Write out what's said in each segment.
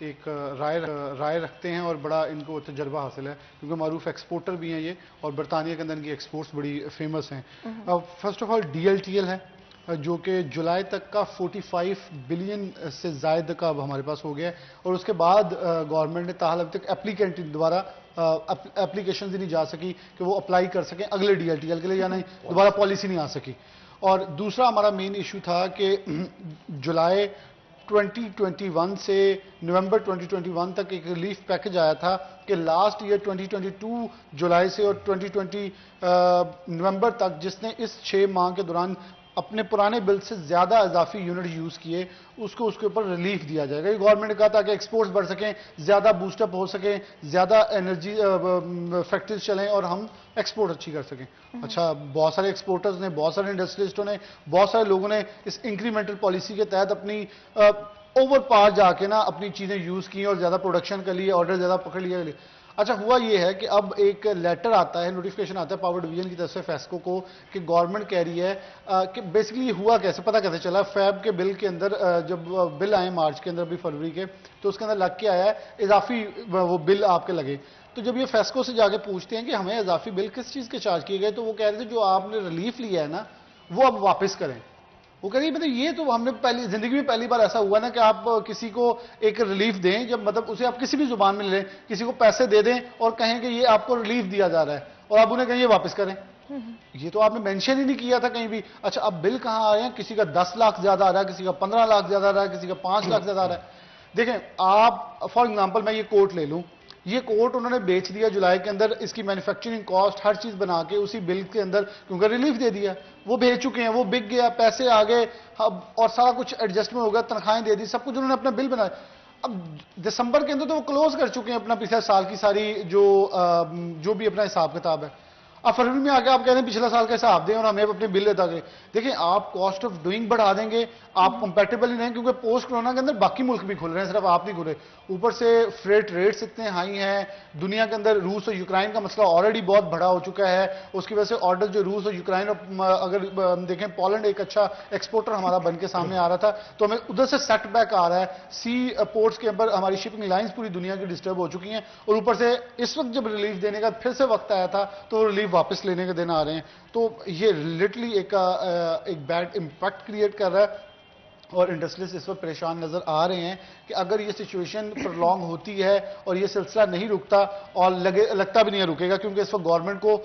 ایک رائے رکھتے ہیں اور بڑا ان کو تجربہ حاصل ہے کیونکہ معروف ایکسپورٹر بھی ہیں یہ اور برطانیہ کے اندر ان کی ایکسپورٹس بڑی فیمس ہیں. فرسٹ آف آل DLTL ہے جو کہ جولائی تک کا 45 بلین سے زائد کا اب ہمارے پاس ہو گیا ہے اور اس کے بعد گورنمنٹ نے تاحال اب تک اپلیکینٹ دوبارہ اپلیکیشنز ہی نہیں جا سکی کہ وہ اپلائی کر سکیں اگلے DLTL کے لیے یا نہیں دوبارہ پالیسی نہیں آ سکی. اور دوسرا ہمارا مین ایشو تھا کہ جولائی 2021 سے نومبر 2021 تک ایک ریلیف پیکج آیا تھا کہ لاسٹ ایئر 2022 جولائی سے اور 2020 نومبر تک جس نے اس 6 ماہ کے دوران اپنے پرانے بل سے زیادہ اضافی یونٹ یوز کیے اس کو اس کے اوپر ریلیف دیا جائے گا. یہ گورنمنٹ نے کہا تھا کہ ایکسپورٹس بڑھ سکیں, زیادہ بوسٹ اپ ہو سکیں, زیادہ انرجی فیکٹریز چلیں اور ہم ایکسپورٹ اچھی کر سکیں. اچھا, بہت سارے ایکسپورٹرز نے, بہت سارے انڈسٹریلسٹوں نے, بہت سارے لوگوں نے اس انکریمنٹل پالیسی کے تحت اپنی اوور پار جا کے نا اپنی چیزیں یوز کی اور زیادہ پروڈکشن کر لیے, آرڈر زیادہ پکڑ لیے. اچھا, ہوا یہ ہے کہ اب ایک لیٹر آتا ہے, نوٹیفیکیشن آتا ہے پاور ڈویژن کی طرف سے فیسکو کو کہ گورنمنٹ کہہ رہی ہے کہ بیسکلی یہ ہوا کیسے, پتہ کیسے چلا, فیب کے بل کے اندر جب بل آئے مارچ کے اندر بھی فروری کے تو اس کے اندر لگ کے آیا ہے اضافی وہ بل آپ کے لگے. تو جب یہ فیسکو سے جا کے پوچھتے ہیں کہ ہمیں اضافی بل کس چیز کے چارج کیے گئے تو وہ کہہ رہے تھے جو آپ نے ریلیف لیا ہے نا وہ اب واپس کریں. وہ کہہ رہی ہے یہ تو ہم نے زندگی میں پہلی بار ایسا ہوا نا کہ آپ کسی کو ایک ریلیف دیں, جب مطلب اسے آپ کسی بھی زبان میں لیں, کسی کو پیسے دے دیں اور کہیں کہ یہ آپ کو ریلیف دیا جا رہا ہے اور آپ انہیں کہیں یہ واپس کریں. یہ تو آپ نے مینشن ہی نہیں کیا تھا کہیں بھی. اچھا, اب بل کہاں آ رہے ہیں, کسی کا 10 لاکھ زیادہ آ رہا ہے, کسی کا 15 لاکھ زیادہ آ رہا ہے, کسی کا 5 لاکھ زیادہ آ رہا ہے. دیکھیں آپ فار ایگزامپل میں یہ کوٹ لے لوں, یہ کوٹ انہوں نے بیچ دیا جولائی کے اندر, اس کی مینوفیکچرنگ کاسٹ ہر چیز بنا کے اسی بل کے اندر کیونکہ ریلیف دے دیا, وہ بھیج چکے ہیں, وہ بک گیا, پیسے آ گئے اور سارا کچھ ایڈجسٹمنٹ ہو گیا, تنخواہیں دے دی, سب کچھ انہوں نے اپنا بل بنایا. اب دسمبر کے اندر تو وہ کلوز کر چکے ہیں اپنا پچھلے سال کی ساری جو بھی اپنا حساب کتاب ہے. اب فروری میں آ کے آپ کہہ رہے ہیں پچھلا سال کا حساب دیں اور ہمیں اپنے بل ادا کریں. دیکھیں آپ کاسٹ آف ڈوئنگ بڑھا دیں گے, آپ کمپیٹیبل ہی نہیں, کیونکہ پوسٹ کرونا کے اندر باقی ملک بھی کھل رہے ہیں, صرف آپ نہیں کھلے. اوپر سے فریٹ ریٹس اتنے ہائی ہیں دنیا کے اندر, روس اور یوکرائن کا مسئلہ آلریڈی بہت بڑا ہو چکا ہے, اس کی وجہ سے آرڈر جو روس اور یوکرائن, اگر دیکھیں پولینڈ ایک اچھا ایکسپورٹر ہمارا بن کے سامنے آ رہا تھا تو ہمیں ادھر سے سیٹ بیک آ رہا ہے. سی پورٹس کے اندر ہماری شپنگ لائنز پوری دنیا کی ڈسٹرب ہو چکی ہیں اور اوپر سے اس وقت جب ریلیف دینے کا پھر سے وقت آیا تھا تو ریلیف واپس لینے کے دن آ رہے ہیں. تو یہ لٹرلی ایک بیڈ امپیکٹ کریٹ کر رہا ہے اور انڈسٹریلسٹ اس وقت پریشان نظر آ رہے ہیں کہ اگر یہ سچویشن پرولونگ ہوتی ہے اور یہ سلسلہ نہیں رکتا, اور لگتا بھی نہیں رکے گا کیونکہ اس وقت گورنمنٹ کو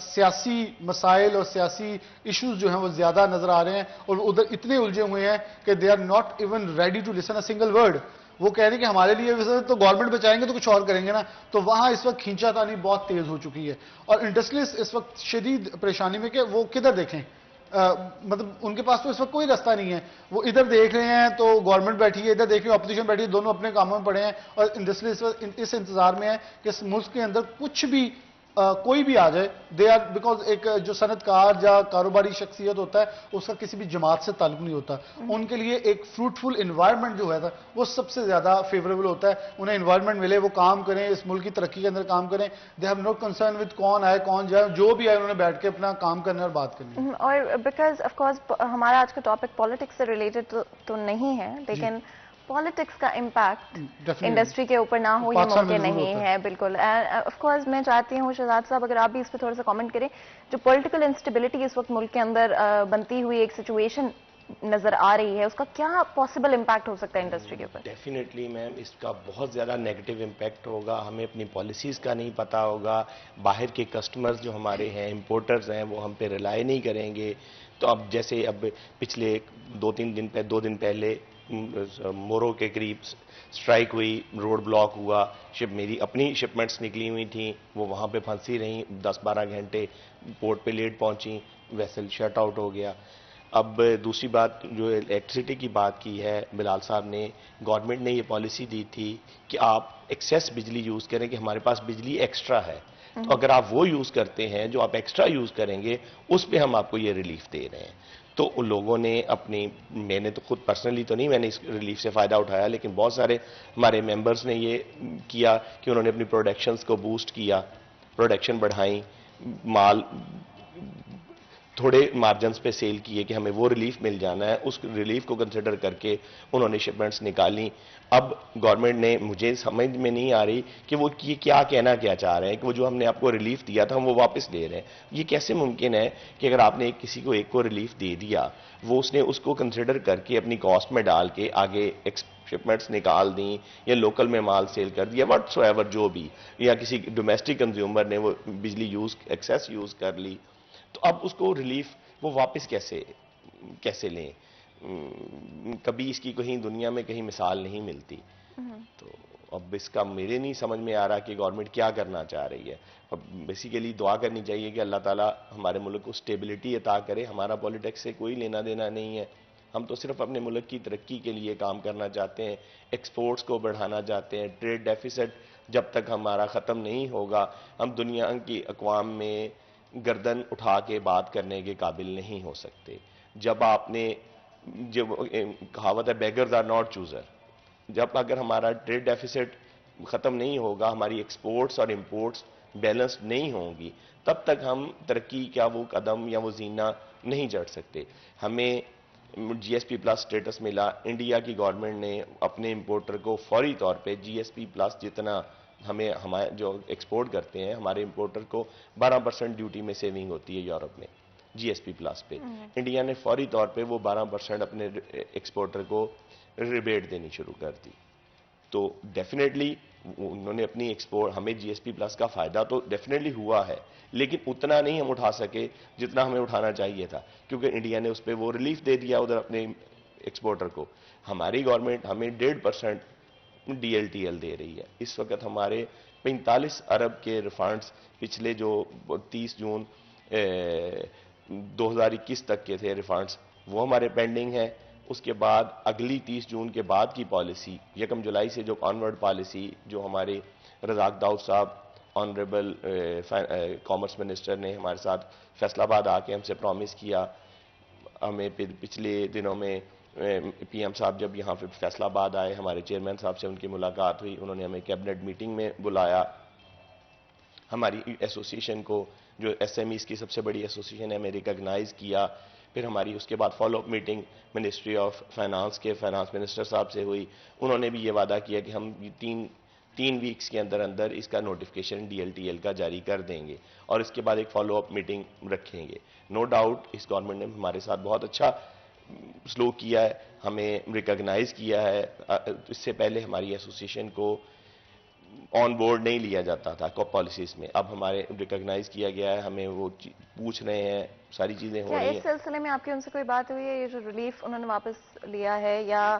سیاسی مسائل اور سیاسی ایشوز جو ہیں وہ زیادہ نظر آ رہے ہیں اور ادھر اتنے الجھے ہوئے ہیں کہ they are not even ready to listen a single word. وہ کہہ رہے ہیں کہ ہمارے لیے تو گورنمنٹ بچائیں گے تو کچھ اور کریں گے نا. تو وہاں اس وقت کھینچا تانی بہت تیز ہو چکی ہے اور انڈسٹریلسٹ اس وقت شدید پریشانی میں کہ وہ کدھر دیکھیں, مطلب ان کے پاس تو اس وقت کوئی راستہ نہیں ہے. وہ ادھر دیکھ رہے ہیں تو گورنمنٹ بیٹھی ہے, ادھر دیکھ رہے ہیں اپوزیشن بیٹھی ہے, دونوں اپنے کاموں میں پڑے ہیں اور انڈسٹریلسٹ اس انتظار میں ہے کہ اس ملک کے اندر کچھ بھی کوئی بھی آ جائے. دے آر بیکاز ایک جو صنعت کار یا کاروباری شخصیت ہوتا ہے اس کا کسی بھی جماعت سے تعلق نہیں ہوتا. ان کے لیے ایک فروٹفل انوائرمنٹ جو ہے وہ سب سے زیادہ فیوریبل ہوتا ہے. انہیں انوائرمنٹ ملے, وہ کام کریں, اس ملک کی ترقی کے اندر کام کریں. They have no concern with کون آئے کون جائے, جو بھی آئے انہوں نے بیٹھ کے اپنا کام کرنا اور بات کرنی. اور بیکاز آف کورس ہمارا آج کا ٹاپک پالیٹکس سے ریلیٹڈ تو نہیں ہے, لیکن پالیٹکس کا امپیکٹ انڈسٹری کے اوپر نہ ہو یہ ممکن نہیں ہے. بالکل. آف کورس میں چاہتی ہوں شہزاد صاحب اگر آپ بھی اس پہ تھوڑا سا کامنٹ کریں, جو پولیٹیکل انسٹیبلٹی اس وقت ملک کے اندر بنتی ہوئی ایک سچویشن نظر آ رہی ہے, اس کا کیا پاسبل امپیکٹ ہو سکتا ہے انڈسٹری کے اوپر؟ ڈیفینیٹلی میم اس کا بہت زیادہ نیگیٹو امپیکٹ ہوگا. ہمیں اپنی پالیسیز کا نہیں پتا ہوگا, باہر کے کسٹمرز جو ہمارے ہیں, امپورٹرز ہیں, وہ ہم پہ ریلائی نہیں کریں گے. تو اب جیسے اب پچھلے 2 دن پہلے مورو کے قریب سٹرائک ہوئی, روڈ بلاک ہوا, میری اپنی شپمنٹس نکلی ہوئی تھیں, وہ وہاں پہ پھنسی رہیں 10-12 گھنٹے, پورٹ پہ لیٹ پہنچیں, ویسل شٹ آؤٹ ہو گیا. اب دوسری بات جو الیکٹریسٹی کی بات کی ہے بلال صاحب نے, گورنمنٹ نے یہ پالیسی دی تھی کہ آپ ایکسیس بجلی یوز کریں, کہ ہمارے پاس بجلی ایکسٹرا ہے, تو اگر آپ وہ یوز کرتے ہیں جو آپ ایکسٹرا یوز کریں گے اس پہ ہم آپ کو یہ ریلیف دے رہے ہیں. تو ان لوگوں نے اپنی, میں نے تو خود پرسنلی تو نہیں میں نے اس ریلیف سے فائدہ اٹھایا, لیکن بہت سارے ہمارے ممبرز نے یہ کیا کہ انہوں نے اپنی پروڈکشنز کو بوسٹ کیا, پروڈکشن بڑھائیں, مال تھوڑے مارجنز پہ سیل کیے کہ ہمیں وہ ریلیف مل جانا ہے، اس ریلیف کو کنسیڈر کر کے انہوں نے شپمنٹس نکالی. اب گورنمنٹ نے، مجھے سمجھ میں نہیں آ رہی کہ وہ یہ کیا کہنا کیا چاہ رہے ہیں کہ وہ جو ہم نے آپ کو ریلیف دیا تھا ہم وہ واپس لے رہے ہیں. یہ کیسے ممکن ہے کہ اگر آپ نے کسی کو ایک کو ریلیف دے دیا، وہ اس نے اس کو کنسیڈر کر کے اپنی کاسٹ میں ڈال کے آگے شپمنٹس نکال دیں یا لوکل میں مال سیل کر دیا واٹ سو ایور جو بھی، یا کسی ڈومیسٹک کنزیومر نے وہ بجلی ایکسیس یوز کر لی، تو اب اس کو ریلیف وہ واپس کیسے لیں؟ کبھی اس کی کہیں دنیا میں کہیں مثال نہیں ملتی. تو اب اس کا میرے نہیں سمجھ میں آ رہا کہ گورنمنٹ کیا کرنا چاہ رہی ہے. اب بیسیکلی دعا کرنی چاہیے کہ اللہ تعالیٰ ہمارے ملک کو سٹیبلٹی عطا کرے. ہمارا پولیٹکس سے کوئی لینا دینا نہیں ہے، ہم تو صرف اپنے ملک کی ترقی کے لیے کام کرنا چاہتے ہیں، ایکسپورٹس کو بڑھانا چاہتے ہیں. ٹریڈ ڈیفیسٹ جب تک ہمارا ختم نہیں ہوگا ہم دنیا کی اقوام میں گردن اٹھا کے بات کرنے کے قابل نہیں ہو سکتے. جب آپ نے جو کہاوت ہے بیگرز آر ناٹ چوزر، جب اگر ہمارا ٹریڈ ڈیفیسٹ ختم نہیں ہوگا، ہماری ایکسپورٹس اور امپورٹس بیلنس نہیں ہوں گی، تب تک ہم ترقی کا وہ قدم یا وہ زینہ نہیں چڑھ سکتے. ہمیں جی ایس پی پلس سٹیٹس ملا. انڈیا کی گورنمنٹ نے اپنے امپورٹر کو فوری طور پہ جی ایس پی پلس جتنا ہمارے جو ایکسپورٹ کرتے ہیں ہمارے امپورٹر کو 12% ڈیوٹی میں سیونگ ہوتی ہے یورپ میں جی ایس پی پلس پہ. انڈیا نے فوری طور پہ وہ 12% اپنے ایکسپورٹر کو ریبیٹ دینی شروع کر دی. تو ڈیفینیٹلی انہوں نے اپنی ایکسپورٹ، ہمیں جی ایس پی پلس کا فائدہ تو ڈیفینیٹلی ہوا ہے، لیکن اتنا نہیں ہم اٹھا سکے جتنا ہمیں اٹھانا چاہیے تھا، کیونکہ انڈیا نے اس پہ وہ ریلیف دے دیا ادھر اپنے ایکسپورٹر کو. ہماری گورنمنٹ ہمیں 1.5% ڈی ایل ٹی ایل دے رہی ہے. اس وقت ہمارے 45 ارب کے ریفنڈز پچھلے جو 30 جون 2021 تک کے تھے ریفنڈز، وہ ہمارے پینڈنگ ہیں. اس کے بعد اگلی 30 جون کے بعد کی پالیسی 1 جولائی سے جو آنورڈ پالیسی جو ہمارے رزاق داؤد صاحب آنریبل کامرس منسٹر نے ہمارے ساتھ فیصلہ آباد آ کے ہم سے پرومس کیا. ہمیں پچھلے دنوں میں پی ایم صاحب جب یہاں پہ فیصلہ آباد آئے، ہمارے چیئرمین صاحب سے ان کی ملاقات ہوئی، انہوں نے ہمیں کیبنٹ میٹنگ میں بلایا. ہماری ایسوسیشن کو، جو ایس ایم ایز کی سب سے بڑی ایسوسیشن ہے، ہمیں ریکگنائز کیا. پھر ہماری اس کے بعد follow up meeting ministry of finance کے فائنانس منسٹر صاحب سے ہوئی. انہوں نے بھی یہ وعدہ کیا کہ ہم تین ویکس کے اندر اس کا notification D L T L کا جاری کر دیں گے اور اس کے بعد ایک فالو اپ میٹنگ رکھیں گے. نو ڈاؤٹ اس گورنمنٹ نے ہمارے ساتھ بہت اچھا سلوک کیا ہے، ہمیں ریکگنائز کیا ہے. اس سے پہلے ہماری ایسوسیشن کو آن بورڈ نہیں لیا جاتا تھا پالیسیز میں، اب ہمارے ریکگنائز کیا گیا ہے، ہمیں وہ پوچھ رہے ہیں، ساری چیزیں ہو رہی ہیں. اس سلسلے میں آپ کی ان سے کوئی بات ہوئی ہے، یہ جو ریلیف انہوں نے واپس لیا ہے یا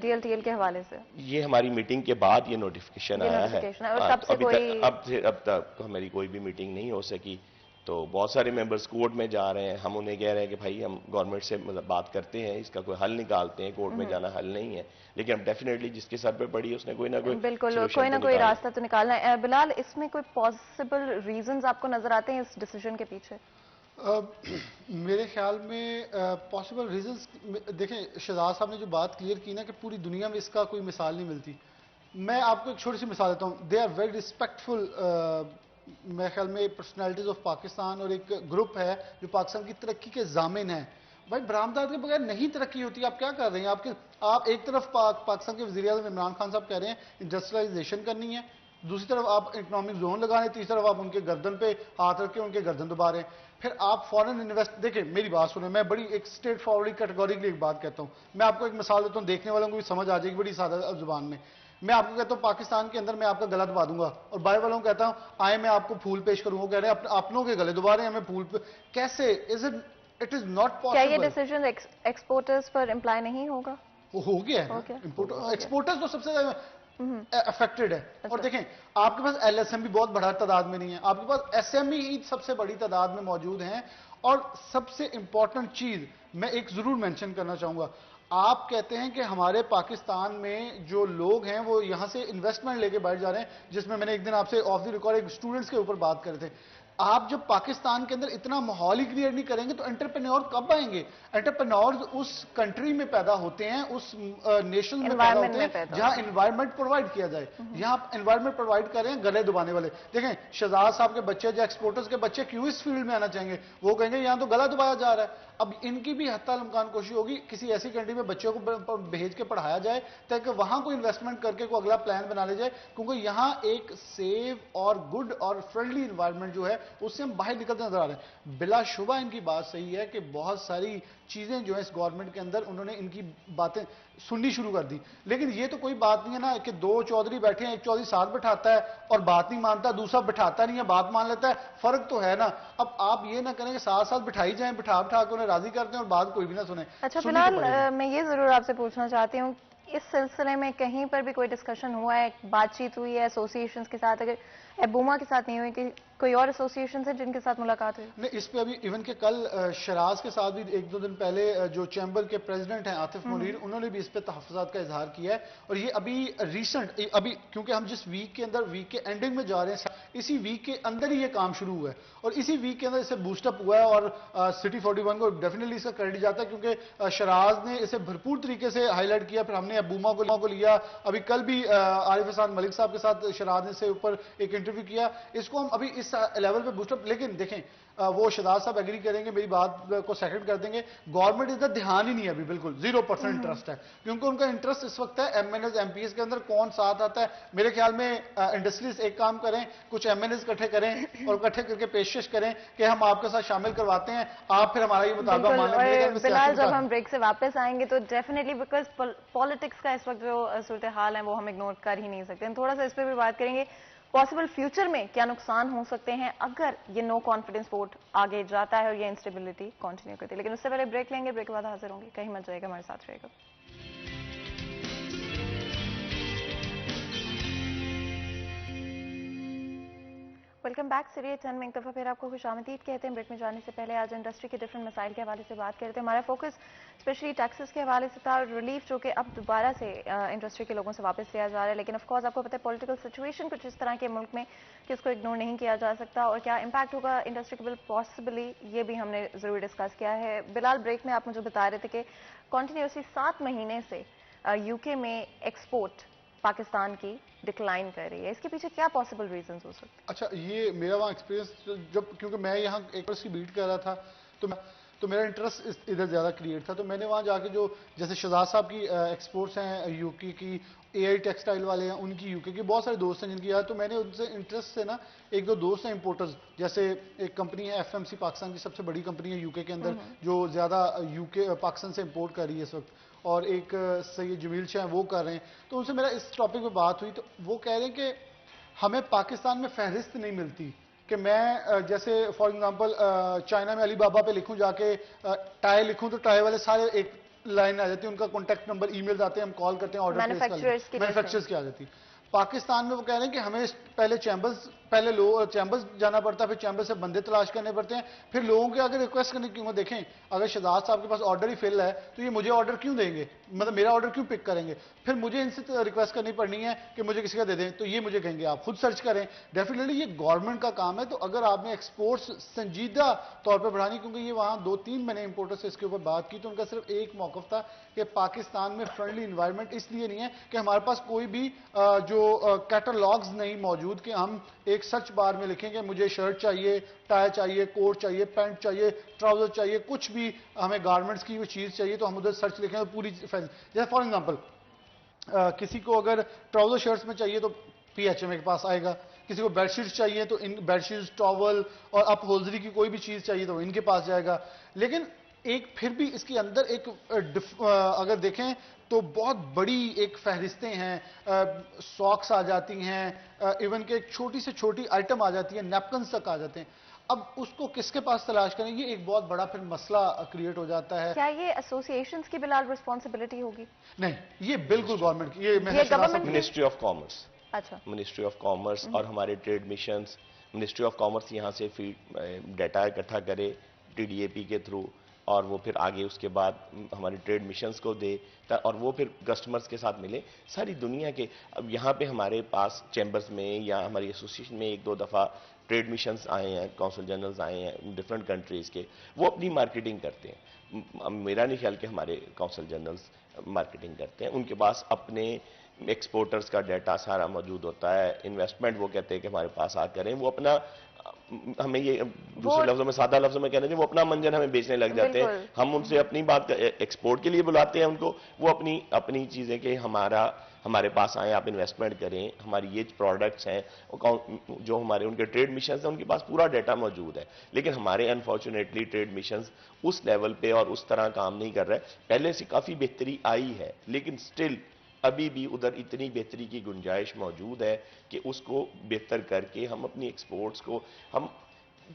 ڈی ایل ٹی ایل کے حوالے سے؟ یہ ہماری میٹنگ کے بعد یہ نوٹیفیکیشن آیا ہے. اب تک ہماری کوئی بھی میٹنگ نہیں ہو سکی. تو بہت سارے ممبرز کورٹ میں جا رہے ہیں، ہم انہیں کہہ رہے ہیں کہ بھائی ہم گورنمنٹ سے بات کرتے ہیں، اس کا کوئی حل نکالتے ہیں، کورٹ میں جانا حل نہیں ہے. لیکن اب ڈیفینیٹلی جس کے سر پہ پڑی ہے اس نے کوئی نہ کوئی بالکل کوئی نہ کوئی راستہ تو نکالنا ہے. بلال، اس میں کوئی پاسبل ریزنز آپ کو نظر آتے ہیں اس ڈیسیجن کے پیچھے؟ میرے خیال میں پاسبل ریزنز دیکھیں، شہزاد صاحب نے جو بات کلیئر کی نا کہ پوری دنیا میں اس کا کوئی مثال نہیں ملتی. میں آپ کو ایک چھوٹی سی مثال دیتا ہوں. دے آر ویری ریسپیکٹفل میرے خیال میں پرسنالٹیز آف پاکستان، اور ایک گروپ ہے جو پاکستان کی ترقی کے ضامن ہیں. بھائی برآمدات کے بغیر نہیں ترقی ہوتی. آپ کیا کر رہے ہیں؟ آپ ایک طرف پاکستان کے وزیر اعظم عمران خان صاحب کہہ رہے ہیں انڈسٹریلائزیشن کرنی ہے، دوسری طرف آپ اکنامک زون لگا رہے ہیں، تیسری طرف آپ ان کے گردن پہ ہاتھ رکھ کے ان کے گردن دبا رہے ہیں. پھر آپ فورن انویسٹ دیکھیں، میری بات سنیں، میں بڑی ایک اسٹریٹ فارورڈ کیٹیگوری کے لیے ایک بات کہتا ہوں. میں آپ کو ایک مثال دیتا ہوں، دیکھنے والوں کو بھی سمجھ آ جائے گی بڑی سادہ زبان میں. میں آپ کو کہتا ہوں پاکستان کے اندر میں آپ کا گلا دبا دوں گا، اور باہر والوں کو کہتا ہوں آئے میں آپ کو پھول پیش کروں گا. کہہ رہے ہیں اپنوں کے گلے دبا رہے ہیں ہمیں پھول کیسے؟ It is not possible. کیا یہ ڈیسیجن ایکسپورٹرز پر امپلائی نہیں ہوگا؟ ہو گیا ہے. ایکسپورٹرز تو سب سے زیادہ افیکٹڈ ہے. اور دیکھیں آپ کے پاس ایل ایس ایم بھی بہت بڑا تعداد میں نہیں ہے، آپ کے پاس ایس ایم ای سب سے بڑی تعداد میں موجود ہیں. اور سب سے امپورٹنٹ چیز میں ایک ضرور مینشن کرنا چاہوں گا. آپ کہتے ہیں کہ ہمارے پاکستان میں جو لوگ ہیں وہ یہاں سے انویسٹمنٹ لے کے بیٹھ جا رہے ہیں، جس میں نے ایک دن آپ سے آف دی ریکارڈ ایک اسٹوڈنٹس کے اوپر بات کرے تھے. آپ جب پاکستان کے اندر اتنا ماحول ہی کریٹ نہیں کریں گے تو انٹرپرینور کب آئیں گے؟ انٹرپرینور اس کنٹری میں پیدا ہوتے ہیں, اس نیشن میں پیدا ہوتے ہیں جہاں انوائرمنٹ پرووائڈ کیا جائے. یہاں انوائرمنٹ پرووائڈ کر رہے ہیں گلے دبانے والے. دیکھیں شہزاد صاحب کے بچے جو ایکسپورٹرز کے بچے کیوں اس فیلڈ میں آنا چاہیں گے؟ وہ کہیں گے یہاں تو گلا دبایا جا رہا ہے. اب ان کی بھی حتی الامکان کوشش ہوگی کسی ایسی کنٹری میں بچوں کو بھیج کے پڑھایا جائے تاکہ وہاں کوئی انویسٹمنٹ کر کے کوئی اگلا پلان بنا لے جائے, کیونکہ یہاں ایک سیف اور گڈ اور فرینڈلی انوائرمنٹ جو ہے اس سے ہم باہر نکلتے نظر آ رہے ہیں. بلا شبہ ان کی بات صحیح ہے کہ بہت ساری چیزیں جو ہیں اس گورنمنٹ کے اندر انہوں نے ان کی باتیں سننی شروع کر دی, لیکن یہ تو کوئی بات نہیں ہے نا کہ دو چودھری بیٹھے ہیں, ایک چودھری ساتھ بٹھاتا ہے اور بات نہیں مانتا, دوسرا بٹھاتا نہیں ہے بات مان لیتا ہے. فرق تو ہے نا. اب آپ یہ نہ کریں کہ ساتھ ساتھ بٹھائی جائیں, بٹھا کے انہیں راضی کرتے ہیں اور بات کوئی بھی نہ سنیں. اچھا بلال, میں یہ ضرور آپ سے پوچھنا چاہتی ہوں, اس سلسلے میں کہیں پر بھی کوئی ڈسکشن ہوا ہے, بات چیت ہوئی ہے ایسوسیشنز کے ساتھ؟ اگر ایبوما کے ساتھ نہیں ہوئی, کہ کوئی اور ایسوسیشنز ہیں جن کے ساتھ ملاقات ہوئی؟ نہیں, اس پہ ابھی ایون کہ کل شراز کے ساتھ بھی ایک دو دن پہلے جو چیمبر کے پریزیڈنٹ ہیں عاطف منیر, انہوں نے بھی اس پہ تحفظات کا اظہار کیا ہے. اور یہ ابھی ریسنٹ, ابھی کیونکہ ہم جس ویک کے اندر ویک کے اینڈنگ میں جا رہے ہیں, اسی ویک کے اندر ہی یہ کام شروع ہوا ہے اور اسی ویک کے اندر اسے بوسٹ اپ ہوا ہے. اور سٹی 41 کو ڈیفینیٹلی اس کا کریڈٹ جاتا ہے کیونکہ شراز نے اسے بھرپور طریقے سے ہائی لائٹ کیا. پھر ہم نے ابوما کو لیا, ابھی کل بھی عارف احسان ملک صاحب کے ساتھ شراز نے سے اوپر ایک انٹرویو کیا. اس کو ہم ابھی اس لیول پہ بوسٹ اپ, لیکن دیکھیں وہ شہزاد صاحب ایگری کریں گے, میری بات کو سیکنڈ کر دیں گے, گورنمنٹ ادھر دھیان ہی نہیں ہے ابھی, بالکل 0% انٹرسٹ ہے, کیونکہ ان کا انٹرسٹ اس وقت ہے M N S M P S کے اندر کون ساتھ آتا ہے. میرے خیال میں انڈسٹریز ایک کام کریں, کچھ ایم این ایز اکٹھے کریں اور اکٹھے کر کے پیشکش کریں کہ ہم آپ کے ساتھ شامل کرواتے ہیں, آپ پھر ہمارا یہ مطالبہ مان لیں. بلال, جب ہم بریک سے واپس آئیں گے تو ڈیفینیٹلی, بیکاز پالیٹکس کا اس وقت جو صورتحال ہے وہ ہم اگنور کر ہی نہیں سکتے, تھوڑا سا اس پہ بھی بات کریں گے. پاسبل فیوچر میں کیا نقصان ہو سکتے ہیں اگر یہ نو کانفیڈنس ووٹ آگے جاتا ہے اور یہ انسٹیبلٹی کنٹینیو کرتی ہے. لیکن اس سے پہلے بریک لیں گے, بریک کے بعد حاضر ہوں گے, کہیں مت جائے گا, ہمارے ساتھ رہے گا. Welcome back. سیریز 10 میں ایک دفعہ پھر آپ کو خوش آمدید کہتے ہیں. بریک میں جانے سے پہلے آج انڈسٹری کے ڈفرینٹ مسائل کے حوالے سے بات کرتے ہیں. ہمارا فوکس اسپیشلی ٹیکسز کے حوالے سے تھا, اور ریلیف جو کہ اب دوبارہ سے انڈسٹری کے لوگوں سے واپس لیا جا رہا ہے. لیکن آف کورس آپ کو پتہ ہے پولیٹیکل سچویشن کچھ اس طرح کے ملک میں کہ اس کو اگنور نہیں کیا جا سکتا, اور کیا امپیکٹ ہوگا انڈسٹری کے بل پاسبلی, یہ بھی ہم نے ضرور ڈسکس کیا ہے. بلال, بریک میں آپ مجھے بتا رہے تھے کہ کنٹینیوسلی 7 مہینے سے یو کے میں ایکسپورٹ پاکستان کی ڈکلائن کر رہی ہے. اس کے پیچھے کیا پاسبل ریزنز ہو سکتے ہیں؟ اچھا, یہ میرا وہاں ایکسپیرینس جب, کیونکہ میں یہاں ایک کی بیٹ کر رہا تھا تو میرا انٹرسٹ ادھر زیادہ کریٹ تھا, تو میں نے وہاں جا کے جو جیسے شہزاد صاحب کی ایکسپورٹس ہیں یو کے کی, اے آئی ٹیکسٹائل والے ہیں ان کی, یو کے کی بہت سارے دوست ہیں جن کی یاد, تو میں نے ان سے انٹرسٹ سے نا ایک دو دوست ہیں امپورٹرز, جیسے ایک کمپنی ہے ایف ایم سی, پاکستان کی سب سے بڑی کمپنی ہے یو کے اندر, جو زیادہ یو کے پاکستان سے امپورٹ کر رہی ہے اس وقت, اور ایک سید جمیل شاہ وہ کر رہے ہیں. تو ان سے میرا اس ٹاپک پہ بات ہوئی, تو وہ کہہ رہے ہیں کہ ہمیں پاکستان میں فہرست نہیں ملتی کہ میں جیسے فار ایگزامپل چائنا میں علی بابا پہ لکھوں جا کے ٹائے لکھوں تو ٹائے والے سارے ایک لائن آ جاتی ہے, ان کا کانٹیکٹ نمبر, ای میلز آتے ہیں, ہم کال کرتے ہیں, آرڈر پلیس کرتے ہیں, مینوفیکچررز کی آ جاتی. پاکستان میں وہ کہہ رہے ہیں کہ ہمیں پہلے چیمبرز جانا پڑتا ہے, پھر چیمبر سے بندے تلاش کرنے پڑتے ہیں, پھر لوگوں کے اگر ریکویسٹ کرنے کی دیکھیں, اگر شہزاد صاحب کے پاس آرڈر ہی فل ہے تو یہ مجھے آرڈر کیوں دیں گے, مطلب میرا آرڈر کیوں پک کریں گے, پھر مجھے ان سے ریکویسٹ کرنی پڑنی ہے کہ مجھے کسی کا دے دیں, تو یہ مجھے کہیں گے آپ خود سرچ کریں. ڈیفینیٹلی یہ گورنمنٹ کا کام ہے, تو اگر آپ نے ایکسپورٹس سنجیدہ طور پہ بڑھانی, کیونکہ یہ وہاں 2-3 میں نے امپورٹر سے اس کے اوپر بات کی, تو ان کا صرف ایک موقف تھا کہ پاکستان میں فرینڈلی انوائرمنٹ اس لیے نہیں ہے کہ ہمارے پاس کوئی بھی جو کیٹالاگز نہیں موجود کہ ہم ایک سرچ بار میں لکھیں کہ مجھے شرٹ چاہیے, ٹائی چاہیے, کوٹ چاہیے, پینٹ چاہیے, ٹراؤزر چاہیے, کچھ بھی ہمیں گارمنٹس کی وہ چیز چاہیے تو ہم ادھر سرچ لکھیں تو پوری جیسے فار ایگزامپل کسی کو اگر ٹراؤزر شرٹس میں چاہیے تو پی ایچ ایم کے پاس آئے گا, کسی کو بیڈ شیٹس چاہیے تو ان بیڈ شیٹس, ٹاول اور اپ ہولزری کی کوئی بھی چیز چاہیے تو ان کے پاس جائے گا. لیکن ایک پھر بھی اس کے اندر ایک اگر دیکھیں تو بہت بڑی ایک فہرستیں ہیں, ساکس آ جاتی ہیں, ایون کہ ایک چھوٹی سے چھوٹی آئٹم آ جاتی ہے, نیپکنز تک آ جاتے ہیں. اب اس کو کس کے پاس تلاش کریں, یہ ایک بہت بڑا پھر مسئلہ کریٹ ہو جاتا ہے. کیا یہ ایسوسیشنز کی بلال رسپانسبلٹی ہوگی؟ نہیں, یہ بالکل گورنمنٹ کی, یہ منسٹری آف کامرس. اچھا, منسٹری آف کامرس اور ہمارے trade missions, ministry of commerce یہاں سے ڈیٹا اکٹھا کرے ٹی ڈی اے پی کے تھرو, اور وہ پھر آگے اس کے بعد ہماری ٹریڈ مشنز کو دے اور وہ پھر کسٹمرز کے ساتھ ملے ساری دنیا کے. اب یہاں پہ ہمارے پاس چیمبرز میں یا ہماری ایسوسیشن میں 1-2 دفعہ ٹریڈ مشنز آئے ہیں, کونسل جنرلز آئے ہیں ڈفرینٹ کنٹریز کے, وہ اپنی مارکیٹنگ کرتے ہیں. میرا نہیں خیال کہ ہمارے کونسل جنرلز مارکیٹنگ کرتے ہیں, ان کے پاس اپنے ایکسپورٹرز کا ڈیٹا سارا موجود ہوتا ہے. انویسٹمنٹ وہ کہتے ہیں کہ ہمارے پاس آ کریں, وہ اپنا ہمیں یہ دوسرے لفظوں میں سادہ لفظوں میں کہنا چاہیے وہ اپنا منجن ہمیں بیچنے لگ جاتے ہیں. ہم ان سے اپنی بات ایکسپورٹ کے لیے بلاتے ہیں ان کو, وہ اپنی چیزیں کہ ہمارے پاس آئیں, آپ انویسٹمنٹ کریں, ہماری یہ پروڈکٹس ہیں جو ہمارے ان کے ٹریڈ مشنز ہیں ان کے پاس پورا ڈیٹا موجود ہے. لیکن ہمارے انفارچونیٹلی ٹریڈ مشنز اس لیول پہ اور اس طرح کام نہیں کر رہے. پہلے سے کافی بہتری آئی ہے لیکن سٹل ابھی بھی ادھر اتنی بہتری کی گنجائش موجود ہے کہ اس کو بہتر کر کے ہم اپنی ایکسپورٹس کو, ہم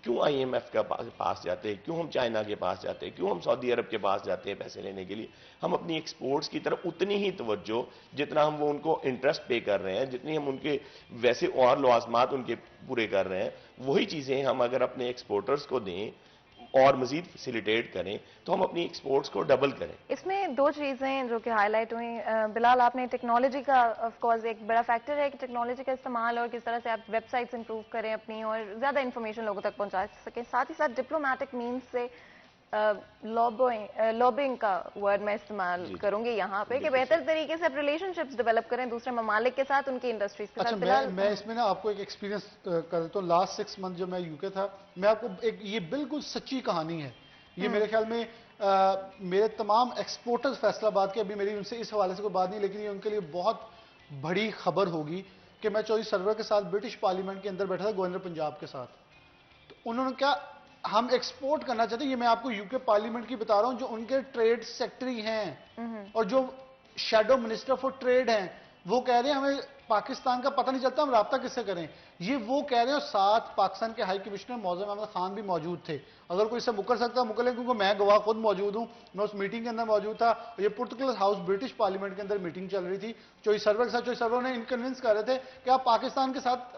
کیوں IMF کے پاس جاتے ہیں, کیوں ہم چائنا کے پاس جاتے ہیں, کیوں ہم سعودی عرب کے پاس جاتے ہیں پیسے لینے کے لیے. ہم اپنی ایکسپورٹس کی طرف اتنی ہی توجہ جتنا ہم وہ ان کو انٹرسٹ پے کر رہے ہیں, جتنی ہم ان کے ویسے اور لوازمات ان کے پورے کر رہے ہیں, وہی چیزیں ہم اگر اپنے ایکسپورٹرز کو دیں اور مزید فیسیلیٹیٹ کریں تو ہم اپنی ایکسپورٹس کو ڈبل کریں. اس میں 2 چیزیں جو کہ ہائی لائٹ ہوئیں. بلال, آپ نے ٹیکنالوجی کا آف کورس ایک بڑا فیکٹر ہے کہ ٹیکنالوجی کا استعمال اور کس طرح سے آپ ویب سائٹس امپروو کریں اپنی اور زیادہ انفارمیشن لوگوں تک پہنچا سکیں. ساتھ ہی ساتھ ڈپلومیٹک مینس سے لابنگ کا ورڈ میں استعمال کروں گی یہاں پہ کہ بہتر طریقے سے آپ ریلیشن شپس ڈیولپ کریں دوسرے ممالک کے ساتھ, ان کی انڈسٹریز کے ساتھ. اچھا, میں اس میں نا آپ کو ایک ایکسپیرینس کر دیتا ہوں. لاسٹ 6 منتھ جو میں UK تھا, میں آپ کو یہ بالکل سچی کہانی ہے. یہ میرے خیال میں میرے تمام ایکسپورٹرز فیصل آباد کے, ابھی میری ان سے اس حوالے سے کوئی بات نہیں, لیکن یہ ان کے لیے بہت بڑی خبر ہوگی کہ میں چودھری سرور کے ساتھ برٹش پارلیمنٹ کے اندر بیٹھا تھا, گورنر پنجاب کے ساتھ. تو انہوں نے کیا, ہم ایکسپورٹ کرنا چاہتے ہیں, یہ میں آپ کو UK پارلیمنٹ کی بتا رہا ہوں, جو ان کے ٹریڈ سیکٹری ہیں اور جو شیڈو منسٹر فار ٹریڈ ہیں, وہ کہہ رہے ہیں ہمیں پاکستان کا پتہ نہیں چلتا, ہم رابطہ کس سے کریں. یہ وہ کہہ رہے ہیں, اور ساتھ پاکستان کے ہائی کمشنر معظم احمد خان بھی موجود تھے. اگر کوئی سے مکر سکتا مکر لے, کیونکہ میں گواہ خود موجود ہوں, میں اس میٹنگ کے اندر موجود تھا. یہ پرتگل ہاؤس برٹش پارلیمنٹ کے اندر میٹنگ چل رہی تھی چودھری سرور کے ساتھ. چودھری سرور نے کنونس کر رہے تھے کہ آپ پاکستان کے ساتھ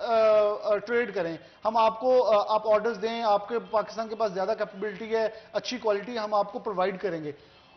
ٹریڈ کریں, ہم آپ کو آپ آرڈرز دیں, آپ کے پاکستان کے پاس زیادہ کیپیبلٹی ہے, اچھی کوالٹی ہم آپ کو پرووائڈ کریں گے.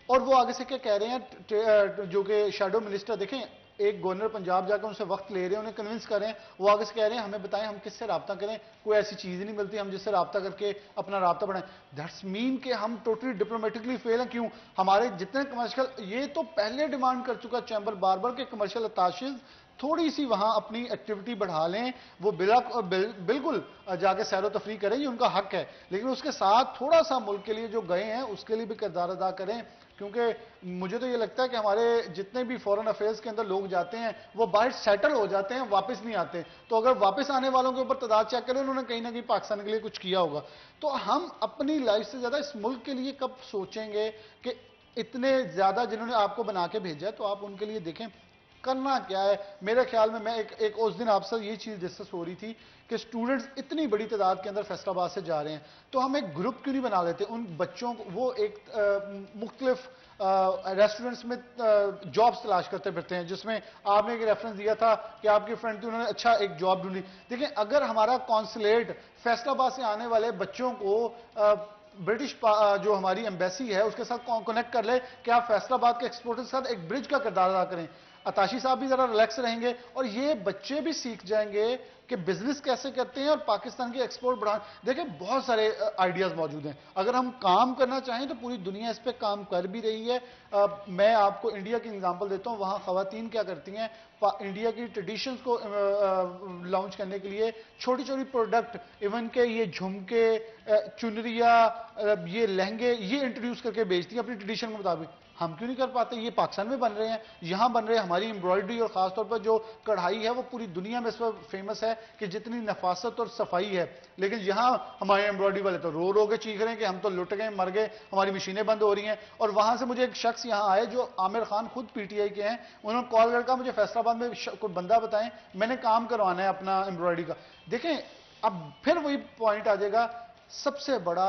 اور وہ آگے سے کیا کہہ رہے ہیں, جو کہ شیڈو منسٹر, دیکھیں ایک گورنر پنجاب جا کے ان سے وقت لے رہے ہیں, انہیں کنونس کر رہے ہیں, وہ آگے سے کہہ رہے ہیں ہمیں بتائیں ہم کس سے رابطہ کریں, کوئی ایسی چیز نہیں ملتی ہم جس سے رابطہ کر کے اپنا رابطہ بڑھائیں. دیٹس مین کہ ہم ٹوٹلی ڈپلومیٹکلی فیل ہیں. کیوں, ہمارے جتنے کمرشل, یہ تو پہلے ڈیمانڈ کر چکا چیمبر بار بار کہ کمرشل اتاشیز تھوڑی سی وہاں اپنی ایکٹیویٹی بڑھا لیں, وہ بالکل جا کے سیر و تفریح کریں, یہ ان کا حق ہے, لیکن اس کے ساتھ تھوڑا سا ملک کے لیے جو گئے ہیں اس کے لیے بھی کردار ادا کریں. کیونکہ مجھے تو یہ لگتا ہے کہ ہمارے جتنے بھی فورن افیئرز کے اندر لوگ جاتے ہیں وہ باہر سیٹل ہو جاتے ہیں, واپس نہیں آتے. تو اگر واپس آنے والوں کے اوپر تعداد چیک کریں, انہوں نے کہیں نہ کہیں پاکستان کے لیے کچھ کیا ہوگا. تو ہم اپنی لائف سے زیادہ اس ملک کے لیے کب سوچیں گے کہ اتنے زیادہ جنہوں نے آپ کو بنا کے بھیجا ہے, تو آپ ان کے لیے دیکھیں کرنا کیا ہے. میرے خیال میں ایک اس دن آپ سے یہ چیز ڈسکس ہو رہی تھی کہ اسٹوڈنٹس اتنی بڑی تعداد کے اندر فیصل آباد سے جا رہے ہیں, تو ہم ایک گروپ کیوں نہیں بنا لیتے ان بچوں کو, وہ ایک مختلف ریسٹورنٹس میں جابس تلاش کرتے پھرتے ہیں, جس میں آپ نے ایک ریفرنس دیا تھا کہ آپ کی فرینڈ تھی, انہوں نے اچھا ایک جاب ڈھونڈی. دیکھیں اگر ہمارا کونسلیٹ فیصل آباد سے آنے والے بچوں کو برٹش جو ہماری ایمبیسی ہے اس کے ساتھ کنیکٹ کر لے کہ آپ فیصل آباد کے ایکسپورٹر کے ساتھ ایک برج کا کردار ادا کریں, اتاشی صاحب بھی ذرا ریلیکس رہیں گے اور یہ بچے بھی سیکھ جائیں گے کہ بزنس کیسے کرتے ہیں اور پاکستان کی ایکسپورٹ بڑھانا. دیکھیں بہت سارے آئیڈیاز موجود ہیں, اگر ہم کام کرنا چاہیں تو پوری دنیا اس پہ کام کر بھی رہی ہے. میں آپ کو انڈیا کی اگزامپل دیتا ہوں, وہاں خواتین کیا کرتی ہیں, انڈیا کی ٹریڈیشنز کو لانچ کرنے کے لیے چھوٹی چھوٹی پروڈکٹ, ایون کہ یہ جھمکے, چنریاں, یہ لہنگے, یہ انٹروڈیوس کر کے بیچتی ہیں اپنی ٹریڈیشن کے مطابق. ہم کیوں نہیں کر پاتے؟ یہ پاکستان میں بن رہے ہیں, یہاں بن رہے ہیں. ہماری امبرائڈری اور خاص طور پر جو کڑھائی ہے وہ پوری دنیا میں اس پر فیمس ہے کہ جتنی نفاست اور صفائی ہے, لیکن یہاں ہمارے امبرائڈری والے تو رو رو کے چیخ رہے ہیں کہ ہم تو لٹ گئے, مر گئے, ہماری مشینیں بند ہو رہی ہیں. اور وہاں سے مجھے ایک شخص یہاں آئے جو عامر خان, خود PTI کے ہیں, انہوں نے کال کر کے مجھے فیصل آباد میں کوئی بندہ بتائیں, میں نے کام کروانا ہے اپنا امبرائڈری کا. دیکھیں اب پھر وہی پوائنٹ آ جائے گا, سب سے بڑا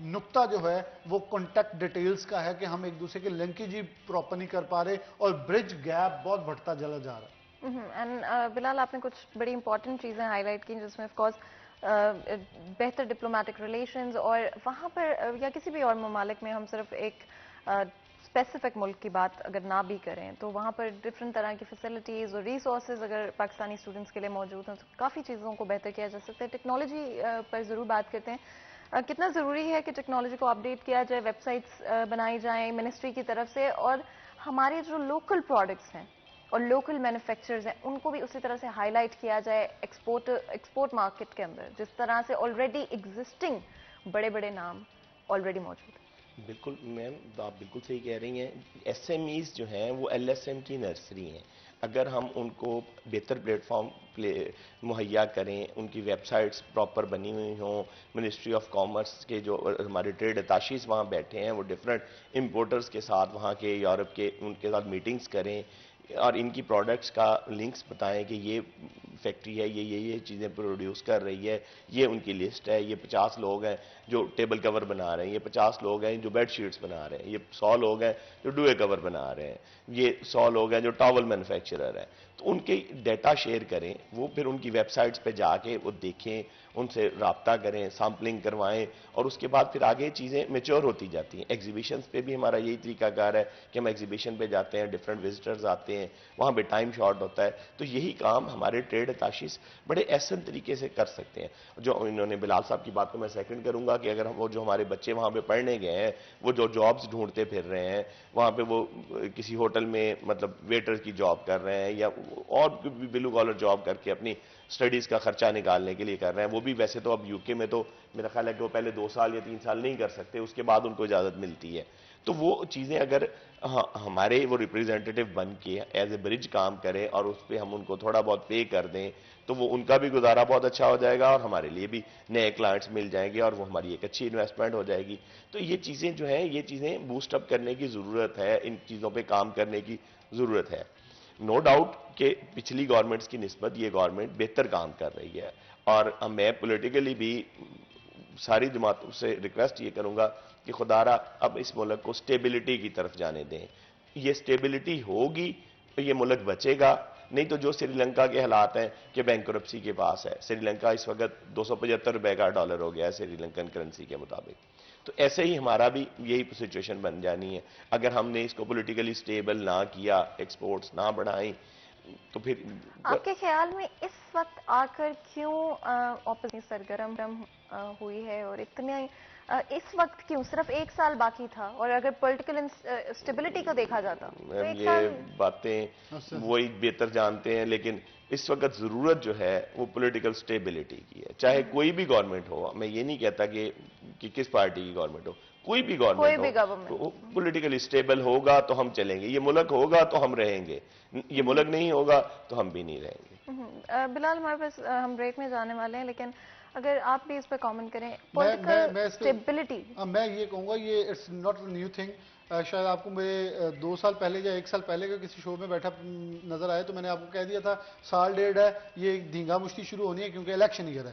نقطہ جو ہے وہ کانٹیکٹ ڈیٹیلز کا ہے کہ ہم ایک دوسرے کے لنکیج ہی پراپر نہیں کر پا رہے اور برج گیپ بہت بڑھتا چلا جا رہا ہے. اینڈ بلال, آپ نے کچھ بڑی امپورٹنٹ چیزیں ہائی لائٹ کی جس میں آف کورس بہتر ڈپلومیٹک ریلیشنز، اور وہاں پر یا کسی بھی اور ممالک میں ہم صرف ایک اسپیسیفک ملک کی بات اگر نہ بھی کریں تو وہاں پر ڈفرینٹ طرح کی فیسلٹیز اور ریسورسز اگر پاکستانی اسٹوڈنٹس کے لیے موجود ہیں تو کافی چیزوں کو بہتر کیا جا سکتا ہے. ٹیکنالوجی پر ضرور بات کرتے ہیں. کتنا ضروری ہے کہ ٹیکنالوجی کو اپڈیٹ کیا جائے، ویب سائٹس بنائی جائیں منسٹری کی طرف سے، اور ہمارے جو لوکل پروڈکٹس ہیں اور لوکل مینوفیکچرز ہیں ان کو بھی اسی طرح سے ہائی لائٹ کیا جائے ایکسپورٹ مارکیٹ کے اندر، جس طرح سے آلریڈی ایگزسٹنگ بڑے بڑے نام آلریڈی موجود ہیں. بالکل میم، آپ بالکل صحیح کہہ رہی ہیں. ایس ایم ایز جو ہیں وہ ایل ایس ایم کی نرسری ہیں. اگر ہم ان کو بہتر پلیٹ فارم مہیا کریں، ان کی ویب سائٹس پراپر بنی ہوئی ہوں، منسٹری آف کامرس کے جو ہمارے ٹریڈ اتاشیز وہاں بیٹھے ہیں وہ ڈفرینٹ امپورٹرز کے ساتھ وہاں کے یورپ کے ان کے ساتھ میٹنگز کریں اور ان کی پروڈکٹس کا لنکس بتائیں کہ یہ فیکٹری ہے، یہ چیزیں پروڈیوس کر رہی ہے، یہ ان کی لسٹ ہے، یہ 50 لوگ ہیں جو ٹیبل کور بنا رہے ہیں، یہ 50 لوگ ہیں جو بیڈ شیٹس بنا رہے ہیں، یہ 100 لوگ ہیں جو ڈوئے کور بنا رہے ہیں، یہ 100 لوگ ہیں جو ٹاول مینوفیکچرر ہیں. تو ان کے ڈیٹا شیئر کریں، وہ پھر ان کی ویب سائٹس پہ جا کے وہ دیکھیں، ان سے رابطہ کریں، سامپلنگ کروائیں، اور اس کے بعد پھر آگے چیزیں میچور ہوتی جاتی ہیں. ایگزیبیشنز پہ بھی ہمارا یہی طریقہ کار ہے کہ ہم ایگزیبیشن پہ جاتے ہیں، ڈفرینٹ وزٹرز آتے ہیں، وہاں پہ ٹائم شارٹ ہوتا ہے. تو یہی کام ہمارے ٹریڈ اتاشیز بڑے احسن طریقے سے کر سکتے ہیں. جو انہوں نے بلال صاحب کی بات کو میں سیکنڈ کروں گا کہ اگر وہ جو ہمارے بچے وہاں پہ پڑھنے گئے ہیں، وہ جو جابز ڈھونڈتے پھر رہے ہیں وہاں پہ، وہ کسی ہوٹل میں مطلب ویٹر کی جاب کر رہے ہیں یا اور بھی بلو کالر جاب کر کے اپنی سٹڈیز کا خرچہ نکالنے کے لیے کر رہے ہیں. وہ بھی ویسے تو اب یو کے میں تو میرا خیال ہے کہ وہ پہلے 2 سال یا 3 سال نہیں کر سکتے، اس کے بعد ان کو اجازت ملتی ہے. تو وہ چیزیں اگر ہمارے وہ ریپریزنٹیٹو بن کے ایز اے برج کام کرے اور اس پہ ہم ان کو تھوڑا بہت پے کر دیں تو وہ ان کا بھی گزارا بہت اچھا ہو جائے گا اور ہمارے لیے بھی نئے کلائنٹس مل جائیں گے اور وہ ہماری ایک اچھی انویسٹمنٹ ہو جائے گی. تو یہ چیزیں جو ہیں، یہ چیزیں بوسٹ اپ کرنے کی ضرورت ہے، ان چیزوں پہ کام کرنے کی ضرورت ہے. نو ڈاؤٹ کہ پچھلی گورنمنٹس کی نسبت یہ گورنمنٹ بہتر کام کر رہی ہے، اور میں پولیٹیکلی بھی ساری جماعتوں سے ریکویسٹ یہ کروں گا کہ خدارا اب اس ملک کو سٹیبلٹی کی طرف جانے دیں. یہ سٹیبلٹی ہوگی تو یہ ملک بچے گا. نہیں تو جو سری لنکا کے حالات ہیں کہ بینکرپسی کے پاس ہے، سری لنکا اس وقت 275 روپے کا ڈالر ہو گیا ہے سری لنکن کرنسی کے مطابق. تو ایسے ہی ہمارا بھی یہی سچویشن بن جانی ہے اگر ہم نے اس کو پولیٹیکلی سٹیبل نہ کیا، ایکسپورٹس نہ بڑھائیں تو پھر. آپ کے خیال میں اس وقت آ کر کیوں اپوزیشن سرگرم ہوئی ہے، اور اتنے اس وقت کیوں صرف 1 سال باقی تھا، اور اگر پولیٹیکل اسٹیبلٹی کو دیکھا جاتا تو 1 یہ سال. باتیں وہی بہتر جانتے ہیں، لیکن اس وقت ضرورت جو ہے وہ پولیٹیکل سٹیبلٹی کی ہے. چاہے کوئی بھی گورنمنٹ ہو، میں یہ نہیں کہتا کہ کس پارٹی کی گورنمنٹ ہو، کوئی بھی گورنمنٹ ہو، پولیٹیکلی سٹیبل ہوگا تو ہم چلیں گے. یہ ملک ہوگا تو ہم رہیں گے، یہ ملک نہیں ہوگا تو ہم بھی نہیں رہیں گے. بلال، ہمارے پاس ہم بریک میں جانے والے ہیں، لیکن اگر آپ بھی اس پہ کامنٹ کریں. پولیٹیکل اسٹیبلٹی، میں یہ کہوں گا یہ it's not a new thing. شاید آپ کو میرے 2 سال پہلے یا 1 سال پہلے کا کسی شو میں بیٹھا نظر آئے تو میں نے آپ کو کہہ دیا تھا سال 1.5 ہے یہ دھینگا مشتی شروع ہونی ہے کیونکہ الیکشن ایئر ہے.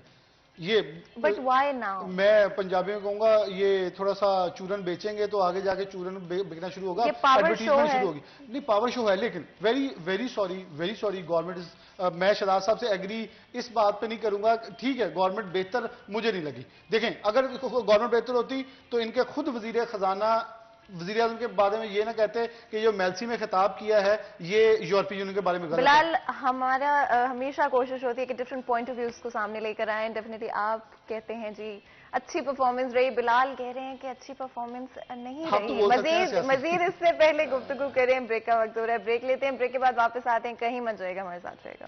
یہ بٹ وائی ناؤ؟ میں پنجابیوں کو کہوں گا یہ تھوڑا سا چورن بیچیں گے تو آگے جا کے چورن بکنا شروع ہوگا، ایڈورٹیزمنٹ شروع ہوگی. نہیں، پاور شو ہے، لیکن ویری سوری گورنمنٹ. میں شہزاد صاحب سے ایگری اس بات پہ نہیں کروں گا. ٹھیک ہے، گورنمنٹ بہتر مجھے نہیں لگی. دیکھیں، اگر گورنمنٹ بہتر ہوتی تو ان کے خود وزیر خزانہ وزیر اعظم کے بارے میں یہ نہ کہتے کہ جو میلسی میں خطاب کیا ہے یہ یورپی یونین کے بارے میں غلط ہے. بلال، ہمارا ہمیشہ کوشش ہوتی ہے کہ ڈفرینٹ پوائنٹ آف ویوز کو سامنے لے کر آئیں. ڈیفینیٹلی آپ کہتے ہیں جی اچھی پرفارمنس رہی، بلال کہہ رہے ہیں کہ اچھی پرفارمنس نہیں رہی. مزید اس سے پہلے گفتگو کریں، بریک کا وقت ہو رہا ہے، بریک لیتے ہیں، بریک کے بعد واپس آتے ہیں. کہیں مت جائے گا، ہمارے ساتھ رہے گا.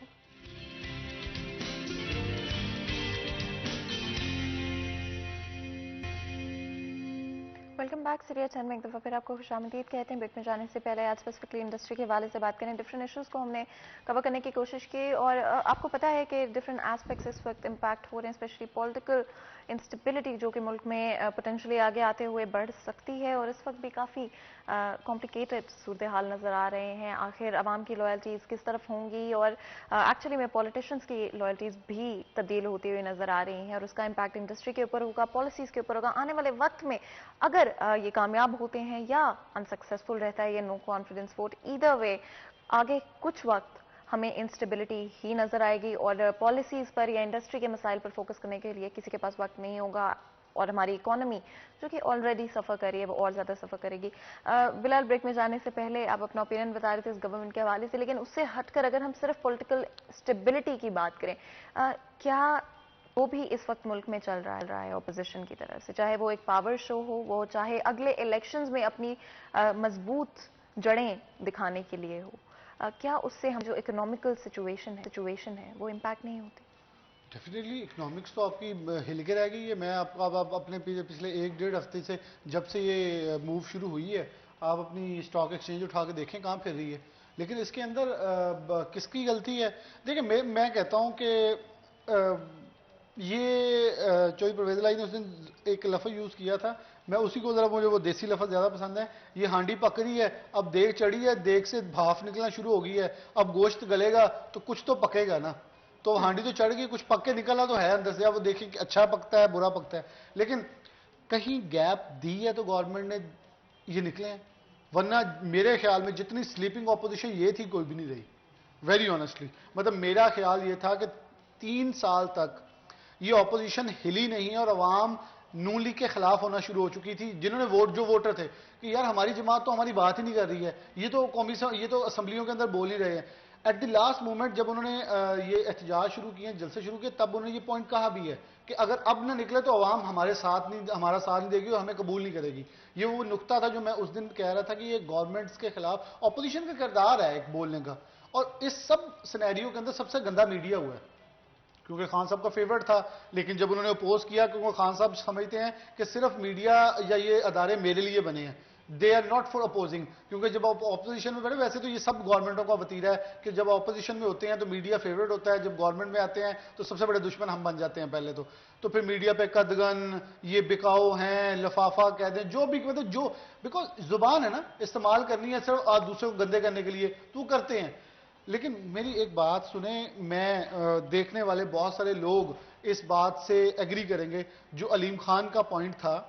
Welcome back. سیریہ چین میں ایک دفعہ پھر آپ کو خوش آمدید کہتے ہیں. بریک میں جانے سے پہلے آج اسپیسیفکلی انڈسٹری کے حوالے سے بات کریں. ڈفرینٹ ایشوز کو ہم نے کور کرنے کی کوشش کی، اور آپ کو پتا ہے کہ ڈفرینٹ ایسپیکٹس اس وقت امپیکٹ ہو رہے ہیں، اسپیشلی پولیٹیکل انسٹیبلٹی جو کہ ملک میں پوٹینشلی آگے آتے ہوئے بڑھ سکتی ہے، اور اس وقت بھی کافی کمپلیکیٹڈ صورتحال نظر آ رہے ہیں. آخر عوام کی لائلٹیز کس طرف ہوں گی، اور ایکچولی میں پولیٹیشنز کی لائلٹیز بھی تبدیل ہوتی ہوئی نظر آ رہی ہیں، اور اس کا امپیکٹ انڈسٹری کے اوپر ہوگا، پالیسیز کے اوپر ہوگا. آنے والے وقت میں اگر یہ کامیاب ہوتے ہیں یا انسکسیسفل رہتا ہے یہ نو کانفیڈنس ووٹ، ایدر وے آگے کچھ وقت ہمیں انسٹیبلٹی ہی نظر آئے گی اور پالیسیز پر یا انڈسٹری کے مسائل پر فوکس کرنے کے لیے کسی کے پاس وقت نہیں ہوگا اور ہماری اکانومی جو کہ آلریڈی سفر کر رہی ہے وہ اور زیادہ سفر کرے گی. بلال, بریک میں جانے سے پہلے آپ اپنا اوپینین بتا رہے تھے اس گورنمنٹ کے حوالے سے, لیکن اس سے ہٹ کر اگر ہم صرف پولیٹیکل اسٹیبلٹی کی بات کریں, کیا وہ بھی اس وقت ملک میں چل رہا ہے اپوزیشن کی طرف سے, چاہے وہ ایک پاور شو ہو, وہ چاہے اگلے الیکشنز میں اپنی مضبوط جڑیں دکھانے کے لیے ہو, کیا اس سے ہم جو اکنامیکل سچویشن ہے وہ امپیکٹ نہیں ہوتی؟ ڈیفینیٹلی اکنامکس تو آپ کی ہل کے رہ گئی ہے. میں آپ کو اب اپنے پچھلے 1-1.5 ہفتے سے جب سے یہ موو شروع ہوئی ہے, آپ اپنی اسٹاک ایکسچینج اٹھا کے دیکھیں کہاں پھر رہی ہے. لیکن اس کے اندر کس کی غلطی ہے؟ دیکھیں, میں کہتا ہوں کہ یہ چوہدری پرویز الہی نے اس دن ایک لفظ یوز کیا تھا, میں اسی کو ذرا, مجھے وہ دیسی لفظ زیادہ پسند ہے. یہ ہانڈی پک رہی ہے, اب دیگ چڑھی ہے, دیگ سے بھاپ نکلنا شروع ہو گئی ہے, اب گوشت گلے گا تو کچھ تو پکے گا نا. تو ہانڈی تو چڑھ گئی, کچھ پک کے نکلا تو ہے اندر سے, اب وہ دیکھیں کہ اچھا پکتا ہے برا پکتا ہے. لیکن کہیں گیپ دی ہے تو گورنمنٹ نے یہ نکلے ہیں, ورنہ میرے خیال میں جتنی سلیپنگ اپوزیشن یہ تھی کوئی بھی نہیں رہی. ویری آنیسٹلی, مطلب میرا خیال یہ تھا کہ 3 سال تک یہ اپوزیشن ہلی نہیں اور عوام نون لیگ کے خلاف ہونا شروع ہو چکی تھی, جنہوں نے جو ووٹر تھے کہ یار ہماری جماعت تو ہماری بات ہی نہیں کر رہی ہے, یہ تو اسمبلیوں کے اندر بول ہی رہے ہیں. ایٹ دی لاسٹ مومنٹ جب انہوں نے یہ احتجاج شروع کیے, جلسے شروع کیے, تب انہوں نے یہ پوائنٹ کہا بھی ہے کہ اگر اب نہ نکلے تو عوام ہمارا ساتھ نہیں دے گی اور ہمیں قبول نہیں کرے گی. یہ وہ نقطہ تھا جو میں اس دن کہہ رہا تھا کہ یہ گورنمنٹس کے خلاف اپوزیشن کا کردار ہے ایک بولنے کا. اور اس سب سینیریو کے اندر سب سے گندا میڈیا ہوا ہے, کیونکہ خان صاحب کا فیورٹ تھا. لیکن جب انہوں نے اپوز کیا, کیونکہ خان صاحب سمجھتے ہیں کہ صرف میڈیا یا یہ ادارے میرے لیے بنے ہیں, they are not for opposing. کیونکہ جب آپ اپوزیشن میں بیٹھے, ویسے تو یہ سب گورنمنٹوں کا وتیرہ ہے کہ جب اپوزیشن میں ہوتے ہیں تو میڈیا فیورٹ ہوتا ہے, جب گورنمنٹ میں آتے ہیں تو سب سے بڑے دشمن ہم بن جاتے ہیں پہلے تو پھر میڈیا پہ قدغن, یہ بکاؤ ہیں, لفافہ کہہ دیں, جو بھی مطلب جو, بیکاز زبان ہے نا, استعمال کرنی ہے صرف دوسرے کو گندے کرنے کے لیے, تو کرتے ہیں. لیکن میری ایک بات سنیں, میں دیکھنے والے بہت سارے لوگ اس بات سے ایگری کریں گے جو علیم خان کا پوائنٹ تھا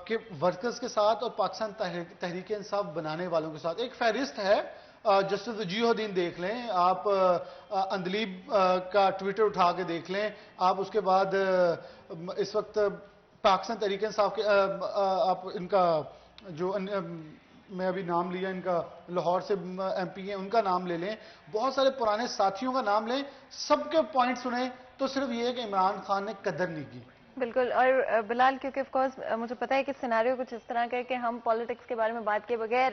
کہ ورکرز کے ساتھ اور پاکستان تحریک انصاف بنانے والوں کے ساتھ ایک فہرست ہے. جسٹس وجیہ الدین دیکھ لیں آپ, اندلیب کا ٹویٹر اٹھا کے دیکھ لیں آپ, اس کے بعد اس وقت پاکستان تحریک انصاف کے آپ ان کا جو میں ابھی نام لیا ان کا, لاہور سے ایم پی ہیں, ان کا نام لے لیں, بہت سارے پرانے ساتھیوں کا نام لیں, سب کے پوائنٹ سنیں تو صرف یہ ہے کہ عمران خان نے قدر نہیں کی. بالکل. اور بلال, کیونکہ آف کورس مجھے پتا ہے کہ سیناریو کچھ اس طرح کا ہے کہ ہم پالیٹکس کے بارے میں بات کے بغیر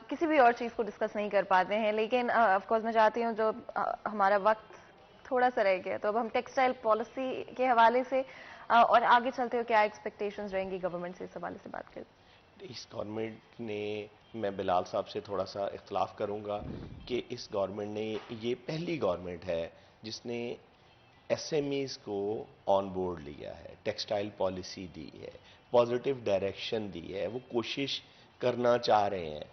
کسی بھی اور چیز کو ڈسکس نہیں کر پاتے ہیں, لیکن آف کورس میں چاہتی ہوں جو ہمارا وقت تھوڑا سا رہ گیا, تو اب ہم ٹیکسٹائل پالیسی کے حوالے سے اور آگے چلتے ہو کیا ایکسپیکٹیشنز رہیں گی گورنمنٹ سے, اس حوالے سے بات کریں. اس گورنمنٹ نے, میں بلال صاحب سے تھوڑا سا اختلاف کروں گا کہ اس گورنمنٹ نے, یہ پہلی گورنمنٹ ہے جس نے ایس ایم ایز کو آن بورڈ لیا ہے, ٹیکسٹائل پالیسی دی ہے, پازیٹیو ڈائریکشن دی ہے, وہ کوشش کرنا چاہ رہے ہیں.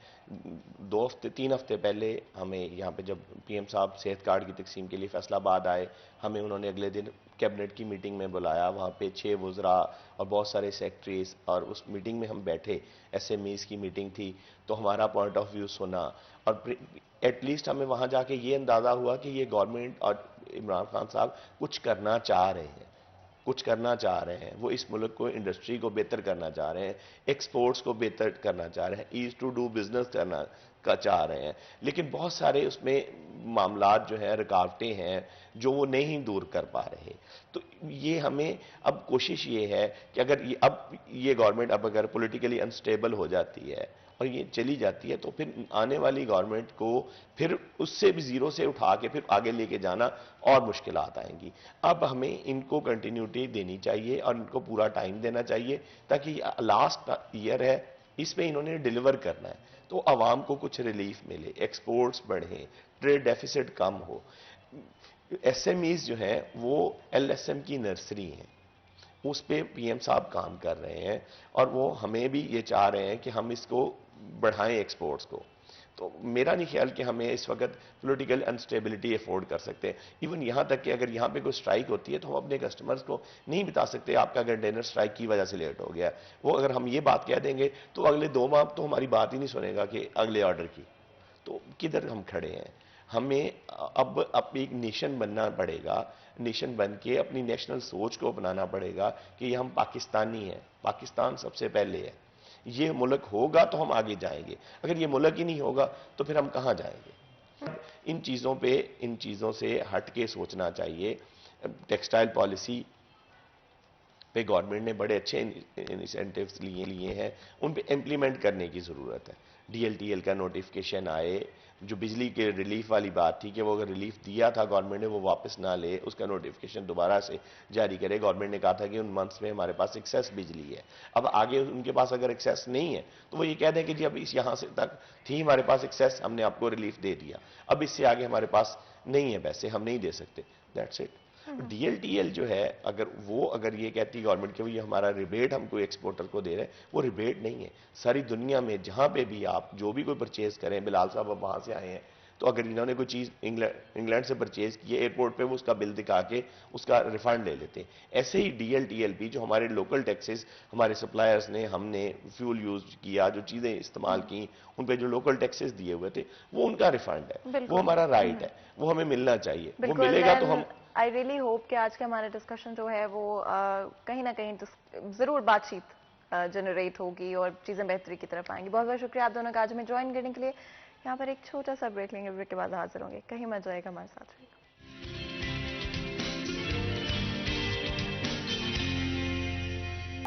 3 ہفتے پہلے ہمیں یہاں پہ جب پی ایم صاحب صحت کارڈ کی تقسیم کے لیے فیصلہ آباد آئے, ہمیں انہوں نے اگلے دن کیبنٹ کی میٹنگ میں بلایا, وہاں پہ 6 وزراء اور بہت سارے سیکٹریز, اور اس میٹنگ میں ہم بیٹھے, ایس ایم ایز کی میٹنگ تھی, تو ہمارا پوائنٹ آف ویو سنا, اور ایٹ لیسٹ ہمیں وہاں جا کے یہ اندازہ ہوا کہ یہ گورنمنٹ اور عمران خان صاحب کچھ کرنا چاہ رہے ہیں, وہ اس ملک کو, انڈسٹری کو بہتر کرنا چاہ رہے ہیں, ایکسپورٹس کو بہتر کرنا چاہ رہے ہیں, ایز ٹو ڈو بزنس کرنا چاہ رہے ہیں. لیکن بہت سارے اس میں معاملات جو ہیں, رکاوٹیں ہیں جو وہ نہیں دور کر پا رہے. تو یہ ہمیں اب کوشش یہ ہے کہ اگر یہ گورنمنٹ اب اگر پولیٹیکلی انسٹیبل ہو جاتی ہے اور یہ چلی جاتی ہے, تو پھر آنے والی گورنمنٹ کو پھر اس سے بھی زیرو سے اٹھا کے پھر آگے لے کے جانا اور مشکلات آئیں گی. اب ہمیں ان کو کنٹینیوٹی دینی چاہیے اور ان کو پورا ٹائم دینا چاہیے, تاکہ لاسٹ ایئر ہے, اس میں انہوں نے ڈیلیور کرنا ہے, تو عوام کو کچھ ریلیف ملے, ایکسپورٹس بڑھیں, ٹریڈ ڈیفیسٹ کم ہو. ایس ایم ایز جو ہیں وہ ایل ایس ایم کی نرسری ہیں, اس پہ پی ایم صاحب کام کر رہے ہیں, اور وہ ہمیں بھی یہ چاہ رہے ہیں کہ ہم اس کو بڑھائیں ایکسپورٹس کو. تو میرا نہیں خیال کہ ہمیں اس وقت پولیٹیکل انسٹیبلٹی افورڈ کر سکتے ہیں. ایون یہاں تک کہ اگر یہاں پہ کوئی سٹرائک ہوتی ہے تو ہم اپنے کسٹمرز کو نہیں بتا سکتے آپ کا کنٹینر سٹرائک کی وجہ سے لیٹ ہو گیا. وہ اگر ہم یہ بات کہہ دیں گے تو اگلے 2 ماہ تو ہماری بات ہی نہیں سنے گا کہ اگلے آرڈر کی, تو کدھر ہم کھڑے ہیں. ہمیں اب ایک نیشن بننا پڑے گا، نیشن بن کے اپنی نیشنل سوچ کو اپنانا پڑے گا کہ یہ ہم پاکستانی ہیں، پاکستان سب سے پہلے ہے، یہ ملک ہوگا تو ہم آگے جائیں گے، اگر یہ ملک ہی نہیں ہوگا تو پھر ہم کہاں جائیں گے؟ ان چیزوں سے ہٹ کے سوچنا چاہیے. ٹیکسٹائل پالیسی پہ گورنمنٹ نے بڑے اچھے انسینٹیوز لیے ہیں، ان پہ امپلیمنٹ کرنے کی ضرورت ہے. ڈی ایل ٹی ایل کا نوٹیفکیشن آئے، جو بجلی کے ریلیف والی بات تھی کہ وہ اگر ریلیف دیا تھا گورنمنٹ نے وہ واپس نہ لے، اس کا نوٹیفکیشن دوبارہ سے جاری کرے. گورنمنٹ نے کہا تھا کہ ان منتھس میں ہمارے پاس ایکسیس بجلی ہے، اب آگے ان کے پاس اگر ایکسیس نہیں ہے تو وہ یہ کہہ دیں کہ جی اب اس یہاں سے تک تھی ہمارے پاس ایکسیس، ہم نے آپ کو ریلیف دے دیا، اب اس سے آگے ہمارے پاس نہیں ہے پیسے، ہم نہیں دے سکتے. That's it. D L T L جو ہے اگر یہ کہتی گورنمنٹ کہ یہ ہمارا ریبیٹ ہم کوئی ایکسپورٹر کو دے رہے ہیں، وہ ریبیٹ نہیں ہے. ساری دنیا میں جہاں پہ بھی آپ جو بھی کوئی پرچیز کریں، بلال صاحب اب وہاں سے آئے ہیں تو اگر انہوں نے کوئی چیز انگلینڈ سے پرچیز کی ہے، ایئرپورٹ پہ وہ اس کا بل دکھا کے اس کا ریفنڈ لے لیتے ہیں. ایسے ہی ڈی ایل ٹی ایل بھی جو ہمارے لوکل ٹیکسز ہمارے سپلائرز نے، ہم نے فیول یوز کیا، جو چیزیں استعمال کی، ان پہ جو لوکل ٹیکسز دیے ہوئے تھے وہ ان کا ریفنڈ ہے، وہ ہمارا رائٹ ہے، وہ ہمیں ملنا چاہیے. وہ ملے گا تو ہم آئی ریئلی ہوپ کہ آج کا ہمارا ڈسکشن جو ہے وہ کہیں نہ کہیں ضرور بات چیت جنریٹ ہوگی اور چیزیں بہتری کی طرف آئیں گی. بہت بہت شکریہ آپ دونوں کا آج ہمیں جوائن کرنے کے لیے. یہاں پر ایک چھوٹا سا بریک لیں گے، بریک کے بعد حاضر ہوں گے. کہیں مت جائے گا، ہمارے ساتھ رہے گا.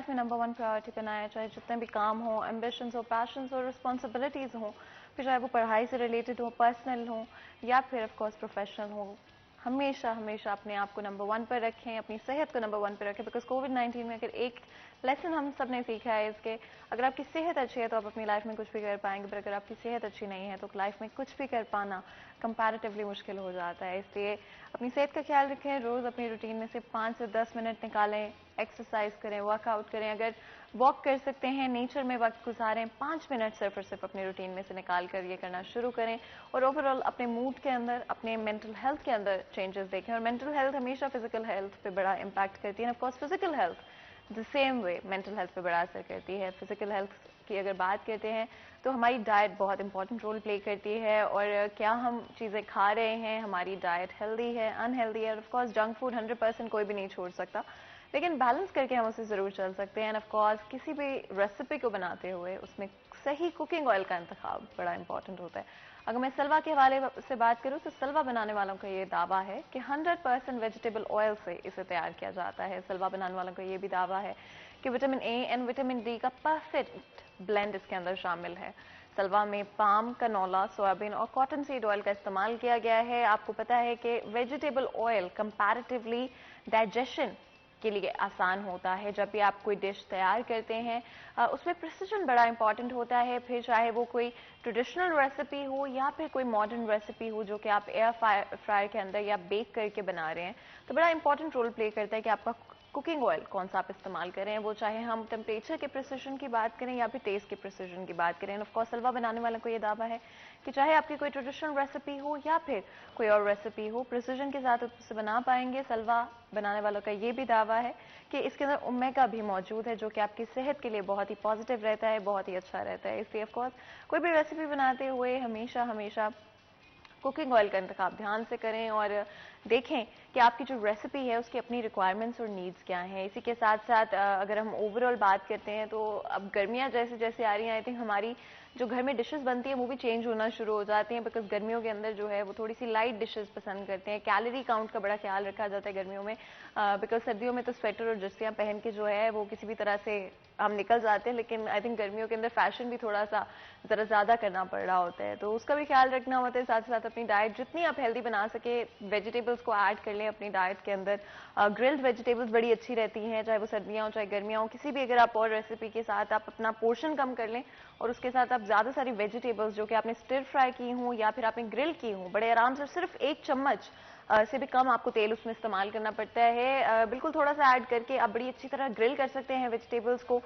میں نمبر 1 پرائیورٹی بنایا، چاہے جتنے بھی کام ہوں، ایمبیشنز ہو، پیشنز ہو، رسپانسبلٹیز ہوں، پھر چاہے وہ پڑھائی سے ریلیٹڈ ہو، پرسنل ہوں یا پھر آف کورس پروفیشنل ہوں. ہمیشہ اپنے آپ کو نمبر 1 پر رکھیں، اپنی صحت کو نمبر 1 پہ رکھیں. بیکاز کووڈ-19 میں اگر ایک لیسن ہم سب نے سیکھا ہے اس کے، اگر آپ کی صحت اچھی ہے تو آپ اپنی لائف میں کچھ بھی کر پائیں گے، پر اگر آپ کی صحت اچھی نہیں ہے تو لائف میں کچھ بھی کر پانا کمپیریٹیولی مشکل ہو جاتا ہے. اس لیے اپنی صحت کا خیال رکھیں، روز اپنی روٹین میں سے 5 سے 10 منٹ نکالیں، ایکسرسائز کریں، ورک آؤٹ کریں. اگر واک کر سکتے ہیں، نیچر میں وقت گزاریں، 5 منٹ صرف اور صرف اپنی روٹین میں سے نکال کر یہ کرنا شروع کریں. اور اوور آل اپنے موڈ کے اندر، اپنے مینٹل ہیلتھ کے اندر چینجز دیکھیں. اور مینٹل ہیلتھ ہمیشہ فزیکل ہیلتھ پہ بڑا امپیکٹ کرتی ہے. Of course physical health the same way mental health پہ بڑا اثر کرتی ہے. فزیکل ہیلتھ کی اگر بات کرتے ہیں تو ہماری ڈائٹ بہت امپورٹنٹ رول پلے کرتی ہے، اور کیا ہم چیزیں کھا رہے ہیں، ہماری ڈائٹ ہیلدی ہے، انہیلدی ہے. آف کورس جنک فوڈ 100% کوئی بھی نہیں چھوڑ سکتا، لیکن بیلنس کر کے ہم اسے ضرور چل سکتے ہیں. آف کورس کسی بھی ریسیپی کو بناتے ہوئے اس میں صحیح کوکنگ آئل کا انتخاب بڑا امپورٹنٹ ہوتا ہے. اگر میں سلوا کے حوالے سے بات کروں تو سلوا بنانے والوں کا یہ دعویٰ ہے کہ 100% ویجیٹیبل آئل سے اسے تیار کیا جاتا ہے. سلوا بنانے والوں کا یہ بھی دعویٰ ہے کہ vitamin A and vitamin D کا پرفیکٹ بلینڈ اس کے اندر شامل ہے. سلوا میں پام، کنولا، سویابین اور کاٹن سیڈ آئل کا استعمال کیا گیا ہے. آپ کو پتا ہے کہ ویجیٹیبل آئل کمپیریٹیولی ڈائجیشن کے لیے آسان ہوتا ہے. جب بھی آپ کوئی ڈش تیار کرتے ہیں اس میں پریسیجن بڑا امپورٹنٹ ہوتا ہے. پھر چاہے وہ کوئی ٹریڈیشنل ریسیپی ہو یا پھر کوئی ماڈرن ریسیپی ہو جو کہ آپ ایئر فرائر کے اندر یا بیک کر کے بنا رہے ہیں، تو بڑا امپورٹنٹ رول پلے کرتا ہے کہ آپ کا کوکنگ آئل کون سا آپ استعمال کریں. وہ چاہے ہم ٹیمپریچر کے پریسیجن کی بات کریں یا پھر ٹیسٹ کے پریسیجن کی بات کریں. آف کورس سلوا بنانے والوں کو یہ دعویٰ ہے کہ چاہے آپ کی کوئی ٹریڈیشنل ریسیپی ہو یا پھر کوئی اور ریسیپی ہو، پریسیجن کے ساتھ اسے بنا پائیں گے. سلوا بنانے والوں کا یہ بھی دعویٰ ہے کہ اس کے اندر اومیگا بھی موجود ہے جو کہ آپ کی صحت کے لیے بہت ہی پازیٹیو رہتا ہے، بہت ہی اچھا رہتا ہے. اس لیے آف کورس کوئی بھی ریسیپی بناتے ہوئے ہمیشہ کوکنگ آئل کا انتخاب دھیان سے کریں اور دیکھیں کہ آپ کی جو ریسیپی ہے اس کی اپنی ریکوائرمنٹس اور نیڈز کیا ہیں. اسی کے ساتھ ساتھ اگر ہم اوور آل بات کرتے ہیں تو اب گرمیاں جیسے آ رہی ہیں، آئی تھنک ہماری جو گھر میں ڈشز بنتی ہیں وہ بھی چینج ہونا شروع ہو جاتی ہیں. بیکاز گرمیوں کے اندر جو ہے وہ تھوڑی سی لائٹ ڈشز پسند کرتے ہیں. کیلری کاؤنٹ کا بڑا خیال رکھا جاتا ہے گرمیوں میں، بیکاز سردیوں میں تو سویٹر اور جرسیاں پہن کے جو ہے وہ کسی بھی طرح سے ہم نکل جاتے ہیں، لیکن آئی تھنک گرمیوں کے اندر فیشن بھی تھوڑا سا ذرا زیادہ کرنا پڑ رہا ہوتا ہے، تو اس کا بھی خیال رکھنا ہوتا ہے. ساتھ ساتھ اپنی ڈائٹ جتنی آپ ہیلدی بنا سکے ویجیٹیبلس کو ایڈ کر لیں اپنی ڈائٹ کے اندر. گرلڈ ویجیٹیبلس بڑی اچھی رہتی ہیں، چاہے وہ سردیاں ہوں چاہے گرمیاں ہوں. کسی بھی اگر آپ اور ریسیپی کے ساتھ آپ اپنا پورشن کم کر لیں اور اس کے ساتھ آپ زیادہ ساری ویجیٹیبلس جو کہ آپ نے اسٹر فرائی کی ہوں یا پھر آپ نے گرل کی ہوں، بڑے آرام سے صرف 1 چمچ سے بھی کم آپ کو تیل اس میں استعمال کرنا پڑتا ہے، بالکل تھوڑا سا ایڈ کر کے آپ بڑی اچھی طرح گرل کر سکتے ہیں ویجیٹیبلس کو.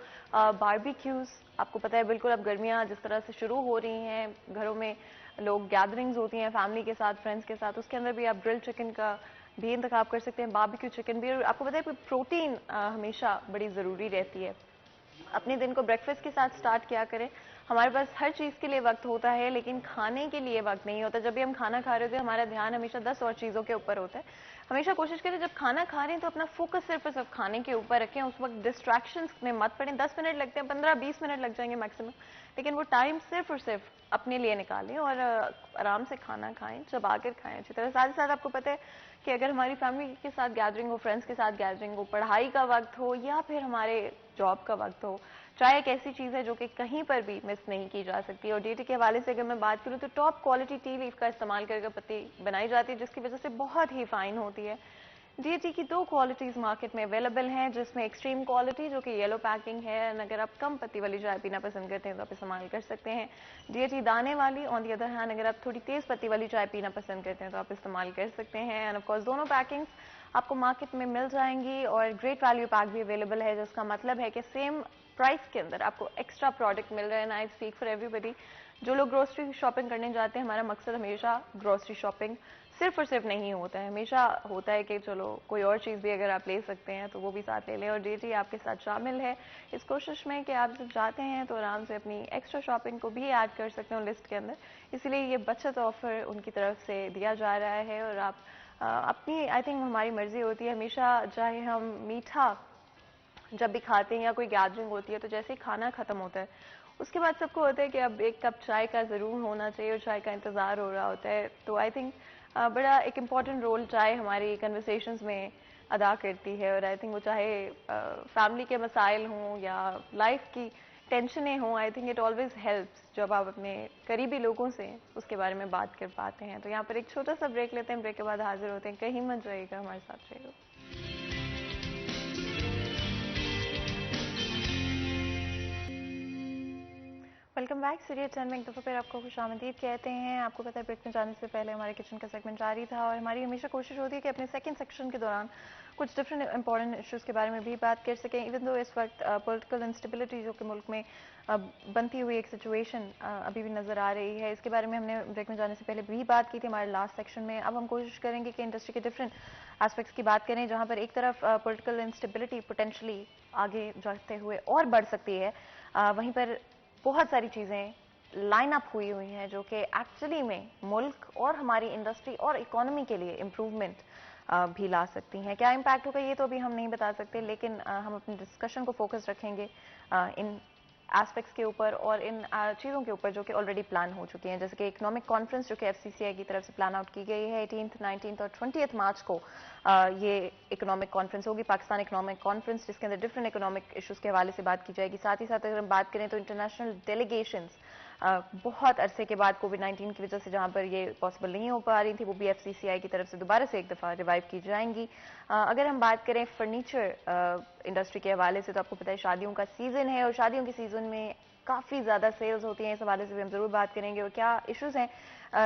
باربیکیوز آپ کو پتہ ہے بالکل اب گرمیاں جس طرح سے شروع ہو رہی ہیں، گھروں میں لوگ گیدرنگز ہوتی ہیں فیملی کے ساتھ، فرینڈس کے ساتھ، اس کے اندر بھی آپ گرل چکن کا بھی انتخاب کر سکتے ہیں، باربیکیو چکن بھی. اور آپ کو پتہ ہے پروٹین ہمیشہ بڑی ضروری رہتی ہے. اپنے دن کو بریک فاسٹ کے ساتھ سٹارٹ کیا کریں. ہمارے پاس ہر چیز کے لیے وقت ہوتا ہے لیکن کھانے کے لیے وقت نہیں ہوتا. جب بھی ہم کھانا کھا رہے ہوتے ہیں ہمارا دھیان ہمیشہ 10 اور چیزوں کے اوپر ہوتا ہے. ہمیشہ کوشش کریں جب کھانا کھا رہے ہیں تو اپنا فوکس صرف اور صرف کھانے کے اوپر رکھیں. اس وقت ڈسٹریکشنز میں مت پڑیں. 10 منٹ لگتے ہیں, 15-20 منٹ لگ جائیں گے میکسیمم, لیکن وہ ٹائم صرف اور صرف اپنے لیے نکالیں اور آرام سے کھانا کھائیں, چبا کر کھائیں اچھی طرح. ساتھ ہی ساتھ آپ کو پتہ ہے کہ اگر ہماری فیملی کے ساتھ گیدرنگ ہو, فرینڈس کے ساتھ گیدرنگ ہو, پڑھائی کا وقت ہو یا پھر ہمارے جاب کا وقت ہو, چائے ایک ایسی چیز ہے جو کہ کہیں پر بھی مس نہیں کی جا سکتی. اور ڈی ٹی کے حوالے سے اگر میں بات کروں تو ٹاپ کوالٹی ٹی لیف کا استعمال کر کے پتی بنائی جاتی ہے جس کی وجہ سے بہت ہی فائن ہوتی ہے. ڈی ٹی کی 2 کوالٹیز مارکیٹ میں اویلیبل ہیں, جس میں ایکسٹریم کوالٹی جو کہ یلو پیکنگ ہے, اگر آپ کم پتی والی چائے پینا پسند کرتے ہیں تو آپ استعمال کر سکتے ہیں. ڈی ٹی دانے والی آن دی ادر ہینڈ اگر آپ تھوڑی تیز پتی والی چائے پینا پسند کرتے ہیں تو آپ استعمال کر سکتے ہیں. اینڈ آف کورس دونوں پیکنگز آپ کو مارکیٹ میں مل جائیں گی اور گریٹ ویلیو پیک بھی اویلیبل ہے, جس کا مطلب ہے کہ سیم پرائس کے اندر آپ کو ایکسٹرا پروڈکٹ مل رہے ہیں. آئی اسپیک فار ایوری بڈی. جو لوگ گروسری شاپنگ کرنے جاتے ہیں, ہمارا مقصد ہمیشہ گروسری شاپنگ صرف اور صرف نہیں ہوتا ہے, ہمیشہ ہوتا ہے کہ چلو کوئی اور چیز بھی اگر آپ لے سکتے ہیں تو وہ بھی ساتھ لے لیں. اور ڈی ٹی آپ کے ساتھ شامل ہے اس کوشش میں کہ آپ جب جاتے ہیں تو آرام سے اپنی ایکسٹرا شاپنگ کو بھی ایڈ کر سکتے ہیں لسٹ کے اندر. اسی لیے یہ بچت آفر ان کی طرف سے دیا جا رہا ہے. اور آپ اپنی آئی تھنک ہماری مرضی ہوتی ہے ہمیشہ, چاہے ہم میٹھا جب بھی کھاتے ہیں یا کوئی گیدرنگ ہوتی ہے تو جیسے ہی کھانا ختم ہوتا ہے اس کے بعد سب کو ہوتا ہے کہ اب ایک کپ چائے کا ضرور ہونا چاہیے اور چائے کا انتظار ہو رہا ہوتا ہے. تو آئی تھنک بڑا ایک امپورٹنٹ رول چائے ہماری کنورسیشنز میں ادا کرتی ہے. اور آئی تھنک وہ چاہے فیملی کے مسائل ہوں یا لائف کی ٹینشنیں ہوں, I think it always helps جب آپ اپنے قریبی لوگوں سے اس کے بارے میں بات کر پاتے ہیں. تو یہاں پر ایک چھوٹا سا بریک لیتے ہیں, بریک کے بعد حاضر ہوتے ہیں. کہیں مت جائیے گا, ہمارے ساتھ رہیے گا. Welcome back. سیریل 10 میں ایک دفعہ پھر آپ کو خوش آمدید کہتے ہیں. آپ کو پتہ ہے بریک میں جانے سے پہلے ہمارے کچن کا سیگمنٹ جاری تھا اور ہماری ہمیشہ کوشش ہوتی ہے کہ اپنے سیکنڈ سیکشن کے دوران کچھ ڈفرینٹ امپورٹنٹ ایشوز کے بارے میں بھی بات کر سکیں. ایون دو اس وقت پولیٹیکل انسٹیبلٹی جو کہ ملک میں بنتی ہوئی ایک سچویشن ابھی بھی نظر آ رہی ہے, اس کے بارے میں ہم نے بریک میں جانے سے پہلے بھی بات کی تھی ہمارے لاسٹ سیکشن میں. اب ہم کوشش کریں گے کہ انڈسٹری کے ڈفرینٹ ایسپیکٹس کی بات کریں جہاں پر ایک طرف پولیٹیکل انسٹیبلٹی پوٹینشلی آگے جاتے ہوئے اور بڑھ سکتی ہے, وہیں پر بہت ساری چیزیں لائن اپ ہوئی ہیں جو کہ ایکچولی میں ملک اور ہماری انڈسٹری اور اکانومی کے لیے امپروومنٹ بھی لا سکتی ہیں. کیا امپیکٹ ہوگا یہ تو ابھی ہم نہیں بتا سکتے, لیکن ہم اپنے ڈسکشن کو فوکس رکھیں گے ان ایسپیکٹس کے اوپر اور ان چیزوں کے اوپر جو کہ آلریڈی پلان ہو چکی ہیں, جیسے کہ اکنامک کانفرنس جو کہ ایف سی سی آئی کی طرف سے پلان آؤٹ کی گئی ہے 18th, 19th اور 20th مارچ کو یہ اکنامک کانفرنس ہوگی, پاکستان اکنامک کانفرنس, جس کے اندر ڈفرینٹ اکنامک ایشوز کے حوالے سے بات کی جائے گی. ساتھ ہی ساتھ اگر ہم بات کریں تو انٹرنیشنل ڈیلیگیشنز بہت عرصے کے بعد کووڈ-19 کی وجہ سے جہاں پر یہ پاسبل نہیں ہو پا رہی تھی وہ بھی ایف سی سی آئی کی طرف سے دوبارہ سے ایک دفعہ ریوائیو کی جائیں گی. اگر ہم بات کریں فرنیچر انڈسٹری کے حوالے سے تو آپ کو پتہ ہے شادیوں کا سیزن ہے اور شادیوں کے سیزن میں کافی زیادہ سیلز ہوتی ہیں, اس حوالے سے بھی ہم ضرور بات کریں گے اور کیا ایشوز ہیں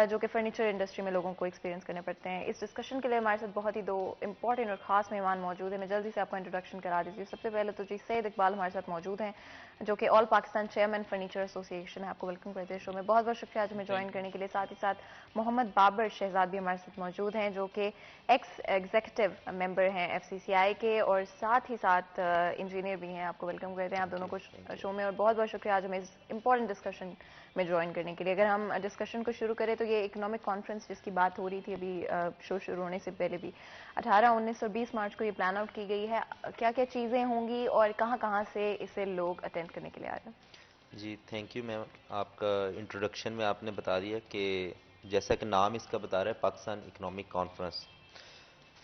جو کہ فرنیچر انڈسٹری میں لوگوں کو ایکسپیرینس کرنے پڑتے ہیں. اس ڈسکشن کے لیے ہمارے ساتھ بہت ہی 2 امپورٹنٹ اور خاص مہمان موجود ہیں. میں جلدی سے آپ کو انٹروڈکشن کرا دیتی ہوں. سب سے پہلے تو جی سید اقبال ہمارے ساتھ موجود ہیں جو کہ آل پاکستان چیئرمین فرنیچر ایسوسی ایشن ہے. آپ کو ویلکم کرتے ہیں شو میں, بہت بہت شکریہ آج ہمیں جوائن کرنے کے لیے. ساتھ ہی ساتھ محمد بابر شہزاد بھی ہمارے ساتھ موجود ہیں جو کہ ایکس ایگزیکٹو ممبر ہیں ایف سی سی آئی کے اور ساتھ ہی ساتھ انجینئر بھی ہیں. آپ کو ویلکم کرتے ہیں آپ دونوں کو شو میں, اور بہت بہت شکریہ آج ہمیں اس امپورٹنٹ ڈسکشن میں جوائن کرنے کے لیے. اگر ہم ڈسکشن کو شروع کریں تو یہ اکنامک کانفرنس جس کی بات ہو رہی تھی ابھی شو شروع ہونے سے پہلے بھی 18, 19 اور 20 مارچ کو یہ پلان آؤٹ کی گئی ہے, کیا کیا چیزیں ہوں گی اور کہاں کہاں سے اسے لوگ اٹینڈ کرنے کے لیے آ رہے ہیں؟ جی تھینک یو میم. آپ کا انٹروڈکشن میں آپ نے بتا دیا کہ جیسا کہ نام اس کا بتا رہا ہے Pakistan economic conference,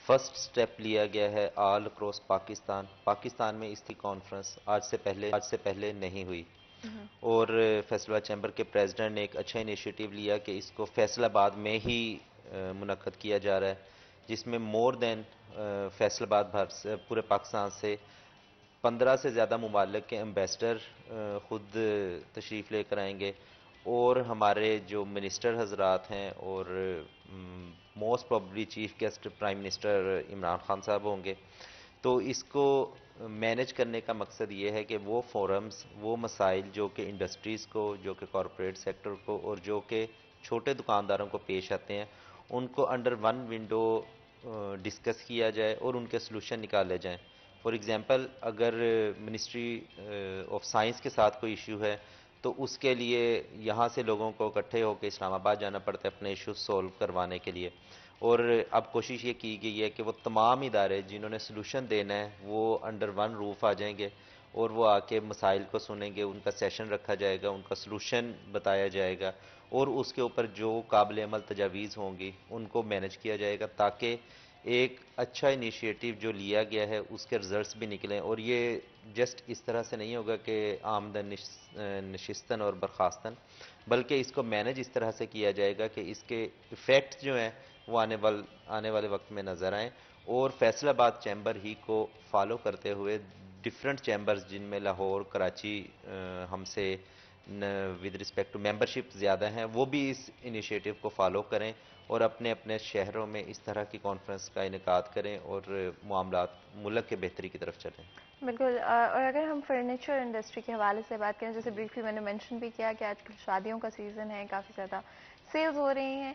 first step لیا گیا ہے آل اکراس پاکستان. پاکستان میں اس کی کانفرنس آج سے پہلے نہیں ہوئی اور فیصل آباد چیمبر کے پریزیڈنٹ نے ایک اچھا انیشیٹو لیا کہ اس کو فیصل آباد میں ہی منعقد کیا جا رہا ہے, جس میں مور دین فیصل آباد بھر سے پورے پاکستان سے 15 سے زیادہ ممالک کے امبیسڈر خود تشریف لے کر آئیں گے اور ہمارے جو منسٹر حضرات ہیں اور most probably chief guest prime minister Imran Khan صاحب ہوں گے. تو اس کو مینج کرنے کا مقصد یہ ہے کہ وہ فورمز, وہ مسائل جو کہ انڈسٹریز کو, جو کہ کارپوریٹ سیکٹر کو اور جو کہ چھوٹے دکانداروں کو پیش آتے ہیں ان کو انڈر ون ونڈو ڈسکس کیا جائے اور ان کے سلوشن نکالے جائیں. فار ایگزامپل اگر منسٹری آف سائنس کے ساتھ کوئی ایشو ہے تو اس کے لیے یہاں سے لوگوں کو اکٹھے ہو کے اسلام آباد جانا پڑتا ہے اپنے ایشوز سولو کروانے کے لیے. اور اب کوشش یہ کی گئی ہے کہ وہ تمام ادارے جنہوں نے سلوشن دینا ہے وہ انڈر ون روف آ جائیں گے اور وہ آ کے مسائل کو سنیں گے, ان کا سیشن رکھا جائے گا, ان کا سلوشن بتایا جائے گا اور اس کے اوپر جو قابل عمل تجاویز ہوں گی ان کو مینج کیا جائے گا, تاکہ ایک اچھا انیشیٹو جو لیا گیا ہے اس کے رزلٹس بھی نکلیں. اور یہ جسٹ اس طرح سے نہیں ہوگا کہ آمدن نشستن اور برخاستن, بلکہ اس کو مینج اس طرح سے کیا جائے گا کہ اس کے ایفیکٹس جو ہیں وہ آنے والے وقت میں نظر آئیں. اور فیصل آباد چیمبر ہی کو فالو کرتے ہوئے ڈفرینٹ چیمبرز جن میں لاہور, کراچی ہم سے ود رسپیکٹ ٹو ممبرشپ زیادہ ہیں, وہ بھی اس انیشیٹو کو فالو کریں اور اپنے اپنے شہروں میں اس طرح کی کانفرنس کا انعقاد کریں اور معاملات ملک کے بہتری کی طرف چلیں. بالکل. اور اگر ہم فرنیچر انڈسٹری کے حوالے سے بات کریں, جیسے بریفلی میں نے مینشن بھی کیا کہ آج کل شادیوں کا سیزن ہے, کافی زیادہ سیلز ہو رہی ہیں,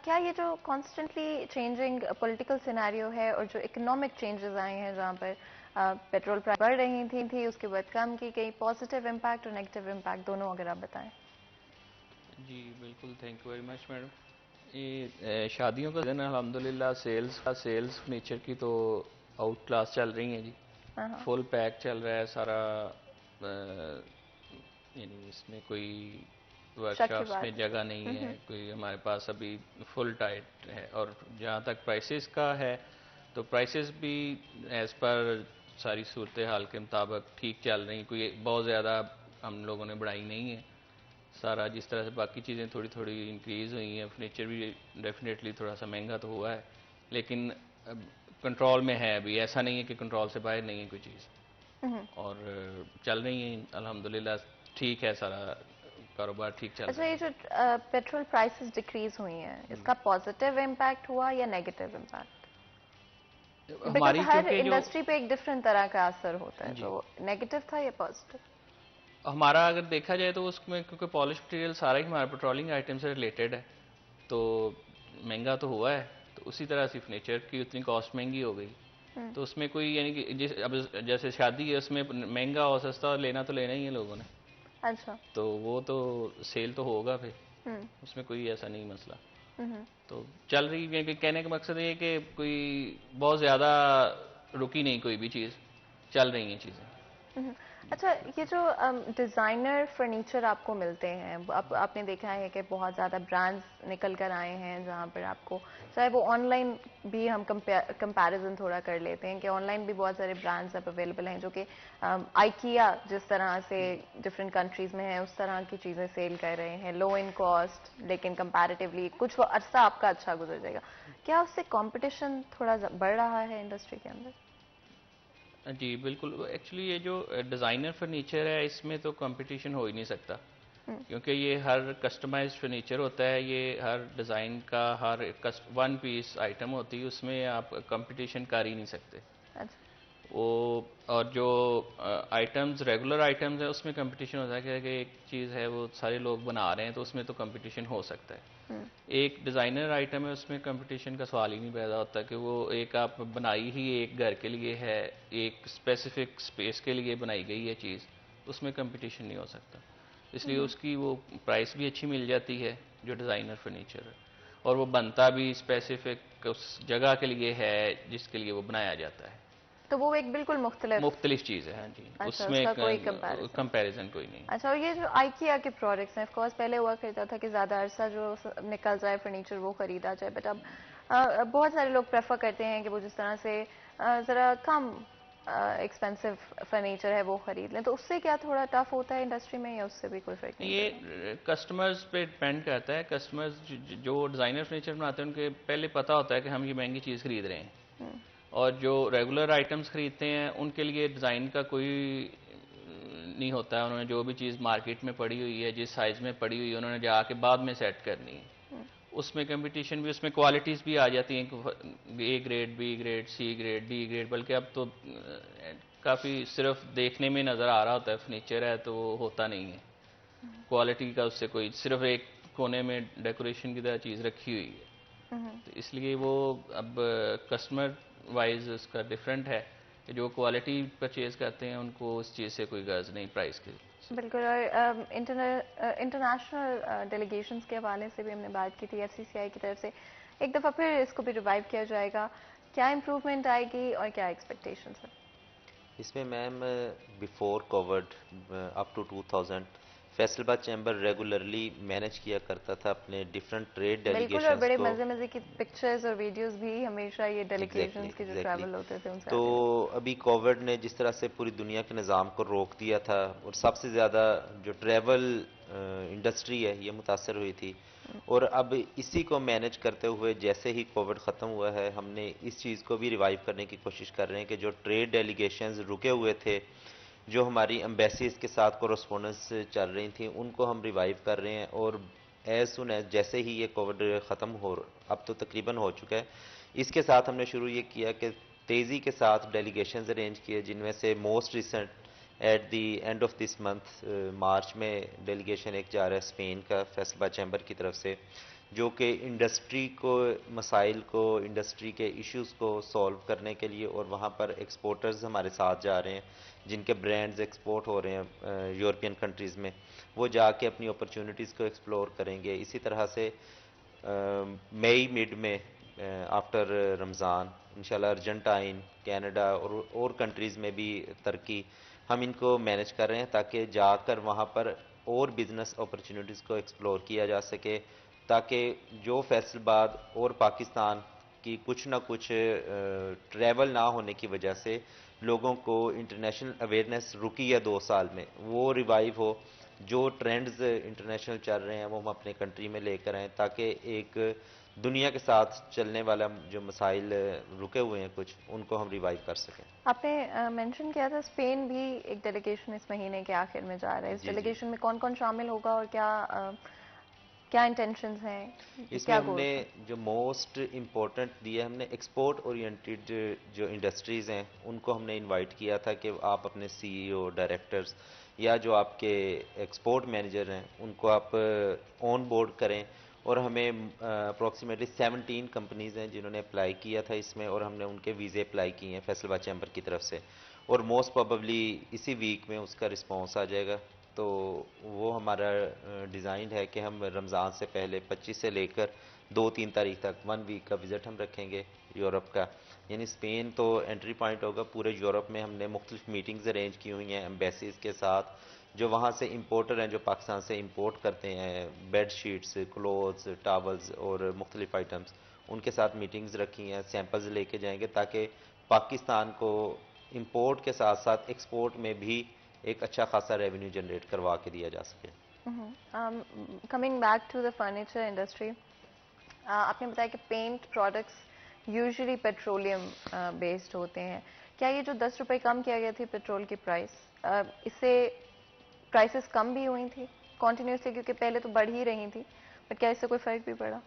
کیا یہ جو کانسٹنٹلی چینجنگ پولیٹیکل سیناریو ہے اور جو اکنامک چینجز آئے ہیں جہاں پر پیٹرول پرائس بڑھ رہی تھی اس کے بعد کم کی گئی, پازیٹیو امپیکٹ اور نیگیٹو امپیکٹ دونوں اگر آپ بتائیں. جی بالکل, thank you very much madam. یہ شادیوں کا دن الحمدللہ سیلز فرنیچر کی تو آؤٹ کلاس چل رہی ہیں جی, فل پیک چل رہا ہے سارا, یعنی اس میں کوئی ورک شاپس میں جگہ نہیں ہے, کوئی ہمارے پاس ابھی فل ٹائٹ ہے. اور جہاں تک پرائسز کا ہے تو پرائسز بھی ایز پر ساری صورتحال کے مطابق ٹھیک چل رہی ہیں, کوئی بہت زیادہ ہم لوگوں نے بڑھائی نہیں ہے. سارا جس طرح سے باقی چیزیں تھوڑی تھوڑی انکریز ہوئی ہیں, فرنیچر بھی ڈیفینیٹلی تھوڑا سا مہنگا تو ہوا ہے لیکن کنٹرول میں ہے ابھی, ایسا نہیں ہے کہ کنٹرول سے باہر نہیں ہے کوئی چیز, اور چل رہی ہیں الحمدللہ ٹھیک ہے, سارا کاروبار ٹھیک چل رہا ہے. اچھا, یہ جو پیٹرول پرائسز ڈیکریز ہوئی ہیں اس کا پازیٹیو امپیکٹ ہوا یا negative impact? Because Hare industry پہ ایک ڈفرینٹ طرح کا اثر ہوتا ہے, تو نیگیٹو تھا یا پازیٹیو؟ ہمارا اگر دیکھا جائے تو اس میں کیونکہ پالش مٹیریل سارا ہی ہمارا پیٹرولنگ آئٹم سے ریلیٹڈ ہے تو مہنگا تو ہوا ہے, تو اسی طرح سے فرنیچر کی اتنی کاسٹ مہنگی ہو گئی, تو اس میں کوئی یعنی کہ اب جیسے شادی ہے اس میں مہنگا اور سستا لینا تو لینا ہی ہے لوگوں نے. اچھا, تو وہ تو سیل تو ہوگا پھر, اس میں کوئی ایسا نہیں مسئلہ. تو چل رہی ہے, کہ کہنے کا مقصد یہ کہ کوئی بہت زیادہ رکی نہیں کوئی بھی چیز, چل رہی ہیں چیزیں. اچھا, یہ جو ڈیزائنر فرنیچر آپ کو ملتے ہیں, آپ نے دیکھا ہے کہ بہت زیادہ برانڈز نکل کر آئے ہیں جہاں پر آپ کو, چاہے وہ آن لائن بھی ہم کمپیریزن تھوڑا کر لیتے ہیں کہ آن لائن بھی بہت سارے برانڈز اب اویلیبل ہیں جو کہ آئیکیا جس طرح سے ڈفرینٹ کنٹریز میں ہیں اس طرح کی چیزیں سیل کر رہے ہیں, لو ان کاسٹ لیکن کمپیریٹیولی کچھ عرصہ آپ کا اچھا گزر جائے گا. کیا اس سے کمپٹیشن تھوڑا بڑھ رہا ہے انڈسٹری کے اندر؟ جی بالکل, ایکچولی یہ جو ڈیزائنر فرنیچر ہے اس میں تو کمپٹیشن ہو ہی نہیں سکتا, کیونکہ یہ ہر کسٹمائزڈ فرنیچر ہوتا ہے, یہ ہر ڈیزائن کا ہر ون پیس آئٹم ہوتی ہے, اس میں آپ کمپٹیشن کر ہی نہیں سکتے. وہ اور جو آئٹمز ریگولر آئٹمز ہیں اس میں کمپٹیشن ہوتا ہے کہ ایک چیز ہے وہ سارے لوگ بنا رہے ہیں تو اس میں تو کمپٹیشن ہو سکتا ہے. ایک ڈیزائنر آئٹم ہے اس میں کمپٹیشن کا سوال ہی نہیں پیدا ہوتا, کہ وہ ایک آپ بنائی ہی ایک گھر کے لیے ہے, ایک اسپیسیفک اسپیس کے لیے بنائی گئی ہے چیز, اس میں کمپٹیشن نہیں ہو سکتا. اس لیے اس کی وہ پرائس بھی اچھی مل جاتی ہے جو ڈیزائنر فرنیچر ہے, اور وہ بنتا بھی اسپیسیفک اس جگہ کے لیے ہے جس کے لیے وہ بنایا جاتا ہے. تو وہ ایک بالکل مختلف چیز ہے. ہاں جی, اس میں کوئی کمپیریزن کوئی نہیں. اچھا, اور یہ جو آئیکیا کے پروڈکٹس ہیں, آف کورس پہلے ہوا کرتا تھا کہ زیادہ عرصہ جو نکل جائے فرنیچر وہ خریدا جائے, بٹ اب بہت سارے لوگ پریفر کرتے ہیں کہ وہ جس طرح سے ذرا کم ایکسپینسو فرنیچر ہے وہ خرید لیں, تو اس سے کیا تھوڑا ٹف ہوتا ہے انڈسٹری میں یا اس سے بھی کوئی فرق نہیں؟ یہ کسٹمرز پہ ڈپینڈ کرتا ہے. کسٹمرز جو ڈیزائنر فرنیچر بناتے ہیں ان کے پہلے پتہ ہوتا ہے کہ ہم یہ مہنگی چیز خرید رہے ہیں, اور جو ریگولر آئٹمس خریدتے ہیں ان کے لیے ڈیزائن کا کوئی نہیں ہوتا ہے. انہوں نے جو بھی چیز مارکیٹ میں پڑی ہوئی ہے, جس سائز میں پڑی ہوئی ہے, انہوں نے جا کے بعد میں سیٹ کرنی ہے. اس میں کمپٹیشن بھی, اس میں کوالٹیز بھی آ جاتی ہیں, A grade, B grade, C grade, D grade, بلکہ اب تو کافی صرف دیکھنے میں نظر آ رہا ہوتا ہے فرنیچر ہے تو وہ ہوتا نہیں ہے. کوالٹی کا اس سے کوئی, صرف ایک کونے میں ڈیکوریشن کی طرح چیز رکھی ہوئی ہے. تو اس لیے وہ اب کسٹمر وائز اس کا ڈفرینٹ ہے, کہ جو کوالٹی پرچیز کرتے ہیں ان کو اس چیز سے کوئی غرض نہیں پرائس کے بالکل. اور انٹرنیشنل ڈیلیگیشنز کے حوالے سے بھی ہم نے بات کی تھی. FCCI کی طرف سے ایک دفعہ پھر اس کو بھی ریوائیو کیا جائے گا. کیا امپروومنٹ آئے گی اور کیا ایکسپیکٹیشنز ہیں؟ اس میں ma'am before covid up to 2000 Faisalabad chamber regularly manage کیا کرتا تھا اپنے ڈفرینٹ ٹریڈ بالکل. اور ڈیلیگیشنز بڑے کو. مزے مزے کی پکچرز اور ویڈیوز بھی ہمیشہ یہ ڈیلیگیشنز کے جو ٹریول ہوتے تھے ان سے تو ابھی کووڈ نے جس طرح سے پوری دنیا کے نظام کو روک دیا تھا اور سب سے زیادہ جو ٹریول انڈسٹری ہے یہ متاثر ہوئی تھی. اور اب اسی کو مینیج کرتے ہوئے جیسے ہی کووڈ ختم ہوا ہے ہم نے اس چیز کو بھی ریوائیو کرنے کی کوشش کر رہے ہیں کہ جو ٹریڈ ڈیلیگیشنز رکے ہوئے تھے, جو ہماری امبیسیز کے ساتھ کورسپونڈنس چل رہی تھیں, ان کو ہم ریوائیو کر رہے ہیں. اور ایز سون ایز جیسے ہی یہ کووڈ ختم اب تو تقریباً ہو چکا ہے, اس کے ساتھ ہم نے شروع یہ کیا کہ تیزی کے ساتھ ڈیلیگیشنز ارینج کیے, جن میں سے most recent at the end of this month March میں ڈیلیگیشن ایک جا رہا ہے اسپین کا فیصل آباد چیمبر کی طرف سے, جو کہ انڈسٹری کو مسائل کو انڈسٹری کے ایشوز کو سولو کرنے کے لیے, اور وہاں پر ایکسپورٹرز ہمارے ساتھ جا رہے ہیں جن کے برانڈز ایکسپورٹ ہو رہے ہیں یورپین کنٹریز میں, وہ جا کے اپنی اپرچونٹیز کو ایکسپلور کریں گے. اسی طرح سے مئی مڈ میں آفٹر رمضان انشاءاللہ ارجنٹائن, کینیڈا اور کنٹریز میں بھی ترکی, ہم ان کو مینیج کر رہے ہیں تاکہ جا کر وہاں پر اور بزنس اپرچونٹیز کو ایکسپلور کیا جا سکے, تاکہ جو فیصل آباد اور پاکستان کی کچھ نہ کچھ ٹریول نہ ہونے کی وجہ سے لوگوں کو انٹرنیشنل اویئرنیس رکی ہے 2 سال میں, وہ ریوائیو ہو. جو ٹرینڈز انٹرنیشنل چل رہے ہیں وہ ہم اپنے کنٹری میں لے کر آئیں تاکہ ایک دنیا کے ساتھ چلنے والا جو مسائل رکے ہوئے ہیں کچھ, ان کو ہم ریوائیو کر سکیں. آپ نے مینشن کیا تھا اسپین بھی ایک ڈیلیگیشن اس مہینے کے آخر میں جا رہا ہے. اس ڈیلیگیشن میں کون کون شامل ہوگا اور کیا انٹینشنز ہیں؟ اس میں ہم نے جو موسٹ امپورٹنٹ دیا, ہم نے ایکسپورٹ اورینٹیڈ جو انڈسٹریز ہیں ان کو ہم نے انوائٹ کیا تھا کہ آپ اپنے CEO ڈائریکٹرز یا جو آپ کے ایکسپورٹ مینیجر ہیں ان کو آپ آن بورڈ کریں. اور ہمیں اپروکسیمیٹلی 17 کمپنیز ہیں جنہوں نے اپلائی کیا تھا اس میں, اور ہم نے ان کے ویزے اپلائی کیے ہیں فیصل آباد چیمبر کی طرف سے, اور موسٹ پروبیبلی اسی ویک میں اس کا رسپانس آ جائے گا. تو وہ ہمارا ڈیزائن ہے کہ ہم رمضان سے پہلے 25 سے لے کر 2-3 تاریخ تک 1 ویک کا وزٹ ہم رکھیں گے یورپ کا. یعنی اسپین تو انٹری پوائنٹ ہوگا, پورے یورپ میں ہم نے مختلف میٹنگز ارینج کی ہوئی ہیں ایمبیسیز کے ساتھ, جو وہاں سے امپورٹر ہیں جو پاکستان سے امپورٹ کرتے ہیں بیڈ شیٹس, کلوتھس, ٹاولز اور مختلف آئٹمز, ان کے ساتھ میٹنگز رکھی ہیں. سیمپلز لے کے جائیں گے تاکہ پاکستان کو امپورٹ کے ساتھ ساتھ ایکسپورٹ میں بھی ایک اچھا خاصا ریونیو جنریٹ کروا کے دیا جا سکے. Coming back to the furniture industry, آپ نے بتایا کہ paint products usually petroleum based ہوتے ہیں. کیا یہ جو 10 روپے کم کیا گیا تھی پیٹرول کی پرائس, اس سے پرائسز کم بھی ہوئی تھی کنٹینیوسلی, کیونکہ پہلے تو بڑھ ہی رہی تھی, بٹ کیا اس سے کوئی فرق بھی پڑا؟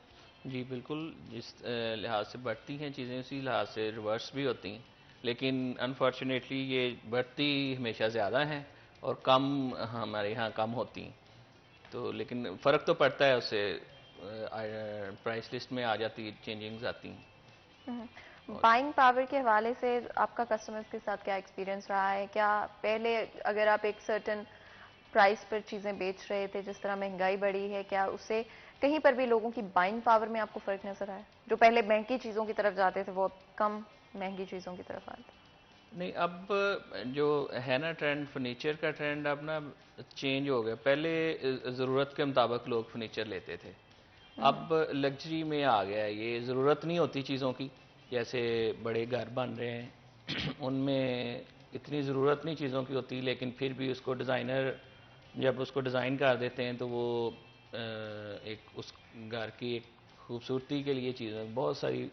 جی بالکل, جس لحاظ سے بڑھتی ہیں چیزیں اسی لحاظ سے ریورس بھی ہوتی ہیں, لیکن انفارچونیٹلی یہ بڑھتی ہمیشہ زیادہ ہیں اور کم ہمارے یہاں کم ہوتی ہیں. تو لیکن فرق تو پڑتا ہے, اس سے پرائس لسٹ میں آ جاتی چینجنگز آتی ہیں. بائنگ پاور کے حوالے سے آپ کا کسٹمرز کے ساتھ کیا ایکسپیرینس رہا ہے؟ کیا پہلے اگر آپ ایک سرٹن پرائس پر چیزیں بیچ رہے تھے, جس طرح مہنگائی بڑھی ہے, کیا اس سے کہیں پر بھی لوگوں کی بائنگ پاور میں آپ کو فرق نظر آیا؟ جو پہلے مہنگی چیزوں کی طرف جاتے تھے وہ کم مہنگی چیزوں کی طرف آتے ہیں. نہیں, اب جو ہے نا ٹرینڈ, فرنیچر کا ٹرینڈ اب نا چینج ہو گیا. پہلے ضرورت کے مطابق لوگ فرنیچر لیتے تھے, اب لگژری میں آ گیا ہے. یہ ضرورت نہیں ہوتی چیزوں کی, جیسے بڑے گھر بن رہے ہیں ان میں اتنی ضرورت نہیں چیزوں کی ہوتی, لیکن پھر بھی اس کو ڈیزائنر جب اس کو ڈیزائن کر دیتے ہیں تو وہ ایک اس گھر کی ایک خوبصورتی کے لیے چیزیں, بہت ساری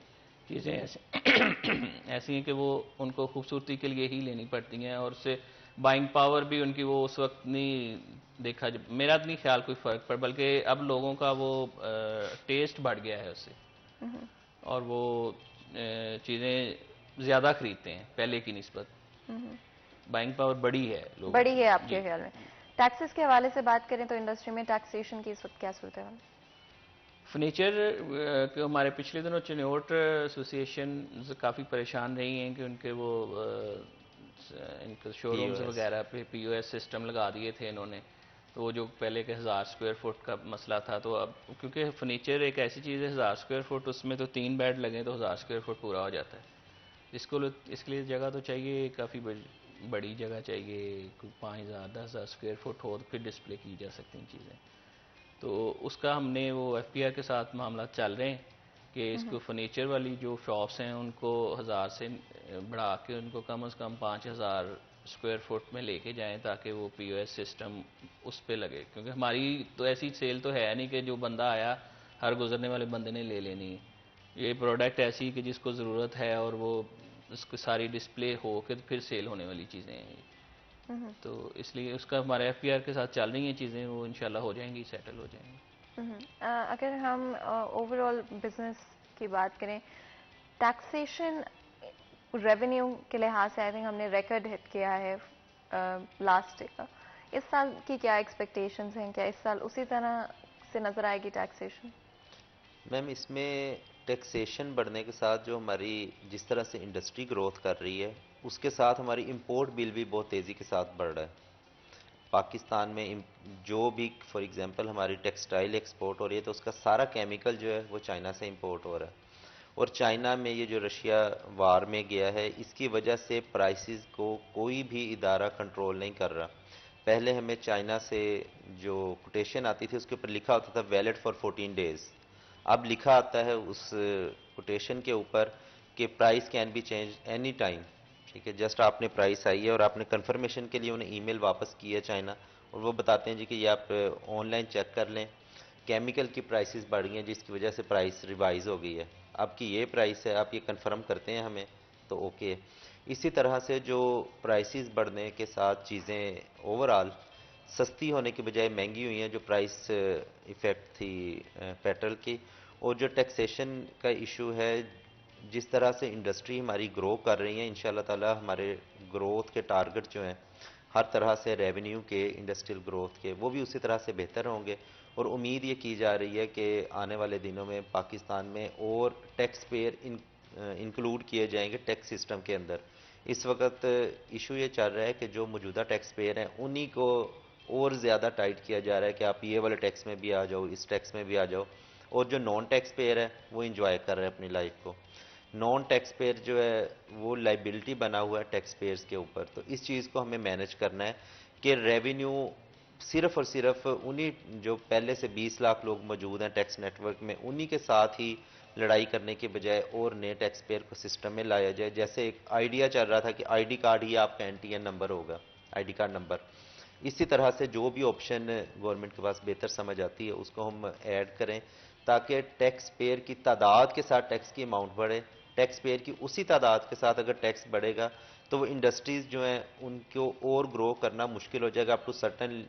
چیزیں ایسی ہیں کہ وہ ان کو خوبصورتی کے لیے ہی لینی پڑتی ہیں, اور اس سے بائنگ پاور بھی ان کی وہ اس وقت نہیں دیکھا. میرا نہیں خیال کوئی فرق پڑ, بلکہ اب لوگوں کا وہ ٹیسٹ بڑھ گیا ہے اس سے, اور وہ چیزیں زیادہ خریدتے ہیں پہلے کی نسبت. بائنگ پاور بڑی ہے لوگوں, بڑی ہے آپ کے خیال میں. ٹیکسز کے حوالے سے بات کریں تو انڈسٹری میں ٹیکسیشن کی اس وقت کیا صورت ہے؟ فرنیچر کے ہمارے پچھلے دنوں چنوٹ ایسوسی ایشن کافی پریشان رہی ہیں کہ ان کے وہ ان کو شو رومز POS وغیرہ پہ POS سسٹم لگا دیے تھے انہوں نے. تو وہ جو پہلے کے 1000 اسکوائر فٹ کا مسئلہ تھا, تو اب کیونکہ فرنیچر ایک ایسی چیز ہے 1000 اسکوائر فٹ, اس میں تو 3 بیڈ لگیں تو 1000 اسکوائر فٹ پورا ہو جاتا ہے. اس کے لیے جگہ تو چاہیے, کافی بڑی جگہ چاہیے, 5000 10,000 اسکوائر فٹ ہو تو پھر ڈسپلے کی جا سکتی ہیں چیزیں. تو اس کا ہم نے وہ FPR کے ساتھ معاملات چل رہے ہیں کہ اس کو فرنیچر والی جو شاپس ہیں ان کو 1000 سے بڑھا کے ان کو کم از کم 5000 اسکوائر فٹ میں لے کے جائیں تاکہ وہ POS سسٹم اس پہ لگے. کیونکہ ہماری تو ایسی سیل تو ہے نہیں کہ جو بندہ آیا ہر گزرنے والے بندے نے لے لینی ہے. یہ پروڈکٹ ایسی کہ جس کو ضرورت ہے اور وہ اس کو ساری ڈسپلے ہو کے پھر سیل ہونے والی چیزیں ہیں. تو اس لیے اس کا ہمارے FPR کے ساتھ چل رہی ہیں چیزیں, وہ انشاءاللہ ہو جائیں گی, سیٹل ہو جائیں گی. اگر ہم اوور آل بزنس کی بات کریں, ٹیکسیشن ریونیو کے لحاظ سے آئی تھنک ہم نے ریکارڈ ہٹ کیا ہے لاسٹ کا. اس سال کی کیا ایکسپیکٹیشنز ہیں, کیا اس سال اسی طرح سے نظر آئے گی ٹیکسیشن؟ میم اس میں ٹیکسیشن بڑھنے کے ساتھ جو ہماری جس طرح سے انڈسٹری گروتھ کر رہی ہے اس کے ساتھ ہماری امپورٹ بل بھی بہت تیزی کے ساتھ بڑھ رہا ہے. پاکستان میں جو بھی فار ایگزامپل ہماری ٹیکسٹائل ایکسپورٹ ہو رہی ہے تو اس کا سارا کیمیکل جو ہے وہ چائنا سے امپورٹ ہو رہا ہے. اور چائنا میں یہ جو رشیا وار میں گیا ہے اس کی وجہ سے پرائسز کو کوئی بھی ادارہ کنٹرول نہیں کر رہا. پہلے ہمیں چائنا سے جو کوٹیشن آتی تھی اس کے اوپر لکھا ہوتا تھا ویلڈ فار 14 days. اب لکھا آتا ہے اس کوٹیشن کے اوپر کہ price can be change any time. ٹھیک ہے, جسٹ آپ نے پرائس آئی ہے اور آپ نے کنفرمیشن کے لیے انہیں ای میل واپس کی ہے چائنا, اور وہ بتاتے ہیں جی کہ یہ آپ آن لائن چیک کر لیں, کیمیکل کی پرائسز بڑھ گئی ہیں جس کی وجہ سے پرائس ریوائز ہو گئی ہے, آپ کی یہ پرائس ہے, آپ یہ کنفرم کرتے ہیں ہمیں تو اوکے. اسی طرح سے جو پرائسز بڑھنے کے ساتھ چیزیں اوورآل سستی ہونے کی بجائے مہنگی ہوئی ہیں, جو پرائس ایفیکٹ تھی پیٹرول کی, اور جو ٹیکسیشن کا ایشو ہے, جس طرح سے انڈسٹری ہماری گرو کر رہی ہیں انشاءاللہ تعالی ہمارے گروتھ کے ٹارگٹ جو ہیں ہر طرح سے ریونیو کے, انڈسٹریل گروتھ کے, وہ بھی اسی طرح سے بہتر ہوں گے. اور امید یہ کی جا رہی ہے کہ آنے والے دنوں میں پاکستان میں اور ٹیکس پیئر انکلوڈ کیے جائیں گے ٹیکس سسٹم کے اندر. اس وقت ایشو یہ چل رہا ہے کہ جو موجودہ ٹیکس پیئر ہیں انہی کو اور زیادہ ٹائٹ کیا جا رہا ہے کہ آپ یہ والے ٹیکس میں بھی آ جاؤ, اس ٹیکس میں بھی آ جاؤ, اور جو نان ٹیکس پیئر ہے وہ انجوائے کر رہے ہیں اپنی لائف کو. نان ٹیکس پیئر جو ہے وہ لائبلٹی بنا ہوا ہے ٹیکس پیئرز کے اوپر. تو اس چیز کو ہمیں مینیج کرنا ہے کہ ریونیو صرف اور صرف انہی جو پہلے سے 20 لاکھ لوگ موجود ہیں ٹیکس نیٹ ورک میں انہی کے ساتھ ہی لڑائی کرنے کے بجائے اور نئے ٹیکس پیئر کو سسٹم میں لایا جائے. جیسے ایک آئیڈیا چل رہا تھا کہ ID کارڈ ہی آپ کا NTN نمبر ہوگا, ID کارڈ نمبر. اسی طرح سے جو بھی آپشن گورنمنٹ کے پاس بہتر سمجھ آتی ہے اس کو ہم ایڈ کریں تاکہ ٹیکس پیئر کی تعداد کے ساتھ ٹیکس کی اماؤنٹ بڑھے. ٹیکس پیئر کی اسی تعداد کے ساتھ اگر ٹیکس بڑھے گا تو وہ انڈسٹریز جو ہیں ان کو اور گرو کرنا مشکل ہو جائے گا. اپ ٹو سرٹن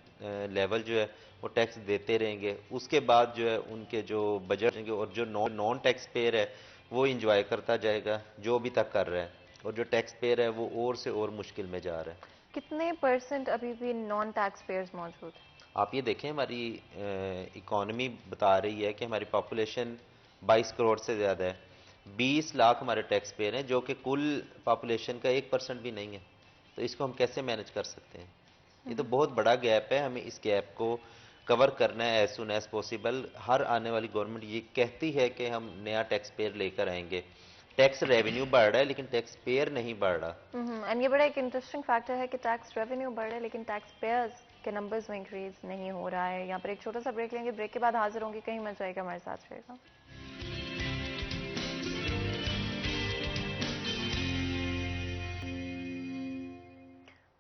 لیول جو ہے وہ ٹیکس دیتے رہیں گے, اس کے بعد جو ہے ان کے جو بجٹ ہیں گے, اور جو نان ٹیکس پیئر ہے وہ انجوائے کرتا جائے گا جو ابھی تک کر رہا ہے, اور جو ٹیکس پیئر ہے وہ اور سے اور مشکل میں جا رہا ہے. کتنے پرسنٹ ابھی بھی نان ٹیکس پیئرز موجود ہیں؟ آپ یہ دیکھیں ہماری اکانومی بتا رہی ہے کہ ہماری پاپولیشن 22 کروڑ سے زیادہ ہے, 20 لاکھ ہمارے ٹیکس پیئر ہیں جو کہ کل پاپولیشن کا 1% بھی نہیں ہے. تو اس کو ہم کیسے مینج کر سکتے ہیں؟ یہ تو بہت بڑا گیپ ہے, ہمیں اس گیپ کو کور کرنا ہے ایز سون ایز پاسبل. ہر آنے والی گورنمنٹ یہ کہتی ہے کہ ہم نیا ٹیکس پیئر لے کر آئیں گے. ٹیکس ریونیو بڑھ رہا ہے لیکن ٹیکس پیئر نہیں بڑھ رہا. اینڈ یہ بڑا ایک انٹرسٹنگ فیکٹر ہے کہ ٹیکس ریونیو بڑھ رہا ہے لیکن ٹیکس پیئرز کے نمبرز میں انکریز نہیں ہو رہا ہے. یہاں پر ایک چھوٹا سا بریک لیں گے, بریک کے بعد حاضر ہوں گے, کہیں مت جائے گا, ہمارے ساتھ رہے گا.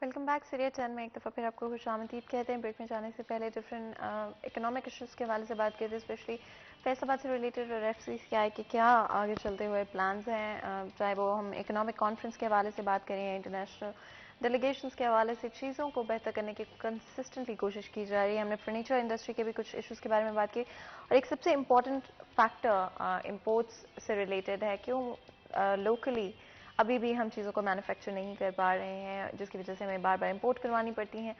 Welcome back. سیریہ 10 میں ایک دفعہ پھر آپ کو خوش آمدید کہتے ہیں. بریک میں جانے سے پہلے ڈفرینٹ اکنامک ایشوز کے حوالے سے بات کرتے ہیں, اسپیشلی فیصل آباد سے ریلیٹڈ اور FCC کیا ہے کہ کیا آگے چلتے ہوئے پلانز ہیں, چاہے وہ ہم اکنامک کانفرنس کے حوالے سے بات کریں یا انٹرنیشنل ڈیلیگیشنز کے حوالے سے چیزوں کو بہتر کرنے کی کنسسٹنٹلی کوشش کی جا رہی ہے. ہم نے فرنیچر انڈسٹری کے بھی کچھ ایشوز کے بارے میں بات کی, اور ایک سب سے امپورٹنٹ فیکٹر امپورٹس سے ریلیٹڈ ہے. کیوں لوکلی ابھی بھی ہم چیزوں کو مینوفیکچر نہیں کر پا رہے ہیں, جس کی وجہ سے ہمیں بار بار امپورٹ کروانی پڑتی ہیں.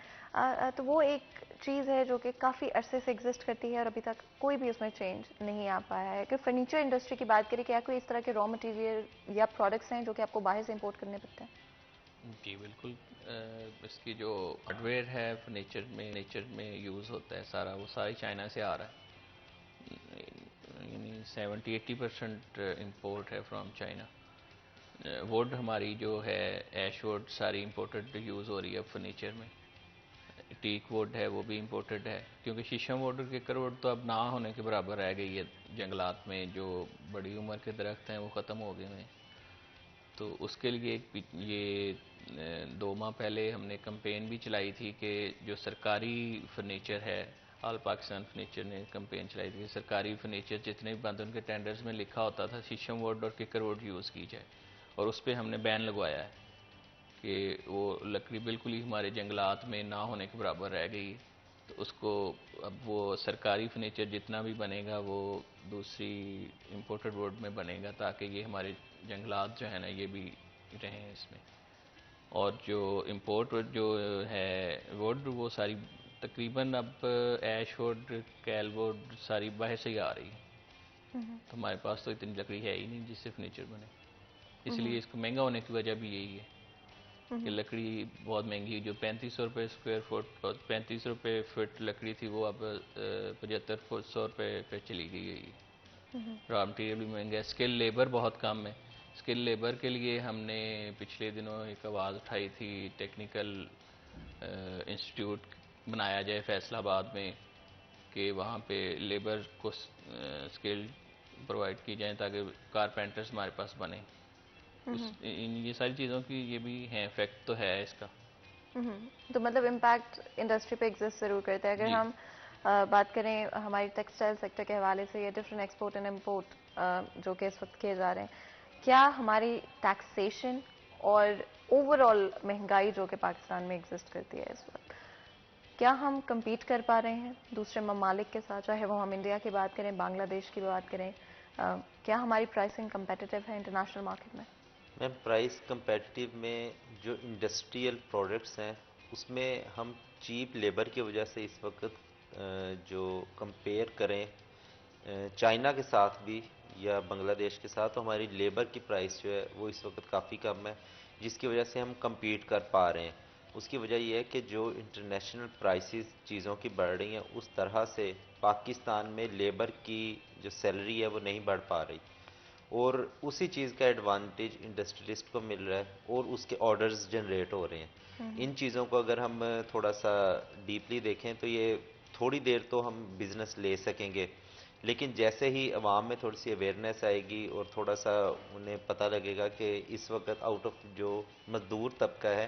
تو وہ ایک چیز ہے جو کہ کافی عرصے سے ایگزسٹ کرتی ہے اور ابھی تک کوئی بھی اس میں چینج نہیں آ پایا ہے. کہ فرنیچر انڈسٹری کی بات کریں, کیا کوئی اس طرح کے را مٹیریل یا پروڈکٹس ہیں جو کہ آپ کو باہر سے امپورٹ کرنے پڑتے ہیں؟ جی بالکل، اس کی جو ہارڈ ویئر ہے فرنیچر میں یوز ہوتا ہے سارا، وہ ساری چائنا سے آ رہا ہے، یعنی 70-80% امپورٹ ہے فرام چائنا۔ ووڈ ہماری جو ہے ایش ووڈ ساری امپورٹڈ یوز ہو رہی ہے فرنیچر میں، ٹیک ووڈ ہے وہ بھی امپورٹڈ ہے، کیونکہ شیشم ووڈ اور کیکر ووڈ تو اب نہ ہونے کے برابر رہ گئی ہے جنگلات میں، جو بڑی عمر کے درخت ہیں وہ ختم ہو گئے ہیں۔ تو اس کے لیے یہ 2 ماہ پہلے ہم نے کمپین بھی چلائی تھی کہ جو سرکاری فرنیچر ہے، آل پاکستان فرنیچر نے کمپین چلائی تھی کہ سرکاری فرنیچر جتنے بھی بند ان کے ٹینڈرز میں لکھا ہوتا تھا شیشم ووڈ اور کیکر ووڈ یوز کی جائے، اور اس پہ ہم نے بین لگوایا ہے کہ وہ لکڑی بالکل ہی ہمارے جنگلات میں نہ ہونے کے برابر رہ گئی، تو اس کو اب وہ سرکاری فرنیچر جتنا بھی بنے گا وہ دوسری امپورٹڈ ووڈ میں بنے گا، تاکہ یہ ہمارے جنگلات جو ہے نا یہ بھی رہیں اس میں۔ اور جو امپورٹ جو ہے ووڈ وہ ساری تقریباً اب ایش ووڈ کیل ووڈ ساری باہر سے ہی آ رہی ہے، تو ہمارے پاس تو اتنی لکڑی ہے ہی نہیں جس سے فرنیچر بنے، اس لیے اس کو مہنگا ہونے کی وجہ بھی یہی ہے کہ لکڑی بہت مہنگی، جو 3500 روپے اسکوائر فٹ اور 3500 روپے فٹ لکڑی تھی وہ اب 7500 روپے پہ چلی گئی ہے۔ را مٹیریل بھی مہنگا ہے، اسکل لیبر بہت کم ہے۔ اسکل لیبر کے لیے ہم نے پچھلے دنوں ایک آواز اٹھائی تھی، ٹیکنیکل انسٹیٹیوٹ بنایا جائے فیصل آباد میں کہ وہاں پہ لیبر کو اسکل پرووائڈ کی جائیں تاکہ کارپینٹرز ہمارے پاس بنیں۔ یہ ساری چیزوں کی یہ بھی ہیں، افیکٹ تو ہے اس کا۔ تو مطلب امپیکٹ انڈسٹری پہ ایگزسٹ ضرور کرتا ہے۔ اگر جی ہم بات کریں ہماری ٹیکسٹائل سیکٹر کے حوالے سے یا ڈفرینٹ ایکسپورٹ اینڈ امپورٹ جو کہ اس وقت کیے جا رہے ہیں، کیا ہماری ٹیکسیشن اور اوور آل مہنگائی جو کہ پاکستان میں ایگزسٹ کرتی ہے اس وقت، کیا ہم کمپیٹ کر پا رہے ہیں دوسرے ممالک کے ساتھ، چاہے وہ ہم انڈیا کی بات کریں، بنگلہ دیش کی بات کریں، کیا ہماری پرائسنگ کمپیٹیٹیو ہے انٹرنیشنل مارکیٹ میں؟ میم پرائس کمپیٹیٹیو میں جو انڈسٹریل پروڈکٹس ہیں اس میں ہم چیپ لیبر کی وجہ سے اس وقت جو کمپیئر کریں چائنا کے ساتھ بھی یا بنگلہ دیش کے ساتھ، تو ہماری لیبر کی پرائس جو ہے وہ اس وقت کافی کم ہے، جس کی وجہ سے ہم کمپیٹ کر پا رہے ہیں۔ اس کی وجہ یہ ہے کہ جو انٹرنیشنل پرائسز چیزوں کی بڑھ رہی ہیں اس طرح سے پاکستان میں لیبر کی جو سیلری ہے وہ نہیں بڑھ پا رہی، اور اسی چیز کا ایڈوانٹیج انڈسٹریلسٹ کو مل رہا ہے اور اس کے آرڈرز جنریٹ ہو رہے ہیں۔ ان چیزوں کو اگر ہم تھوڑا سا ڈیپلی دیکھیں تو یہ تھوڑی دیر تو ہم بزنس لے سکیں گے، لیکن جیسے ہی عوام میں تھوڑی سی اویئرنیس آئے گی اور تھوڑا سا انہیں پتہ لگے گا کہ اس وقت آؤٹ آف جو مزدور طبقہ ہے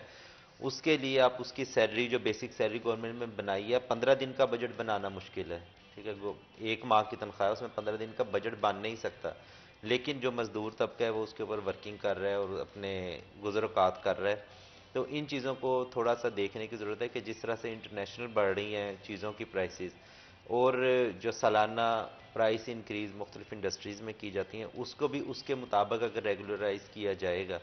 اس کے لیے آپ اس کی سیلری جو بیسک سیلری گورنمنٹ میں بنائی ہے، 15 دن کا بجٹ بنانا مشکل ہے، ٹھیک ہے، ایک ماہ کی تنخواہ ہے اس میں 15 دن کا بجٹ بن نہیں سکتا، لیکن جو مزدور طبقہ ہے وہ اس کے اوپر ورکنگ کر رہا ہے اور اپنے گزر اوقات کر رہا ہے۔ تو ان چیزوں کو تھوڑا سا دیکھنے کی ضرورت ہے کہ جس طرح سے انٹرنیشنل بڑھ رہی ہیں چیزوں کی پرائسز، اور جو سالانہ پرائس انکریز مختلف انڈسٹریز میں کی جاتی ہیں اس کو بھی اس کے مطابق اگر ریگولرائز کیا جائے گا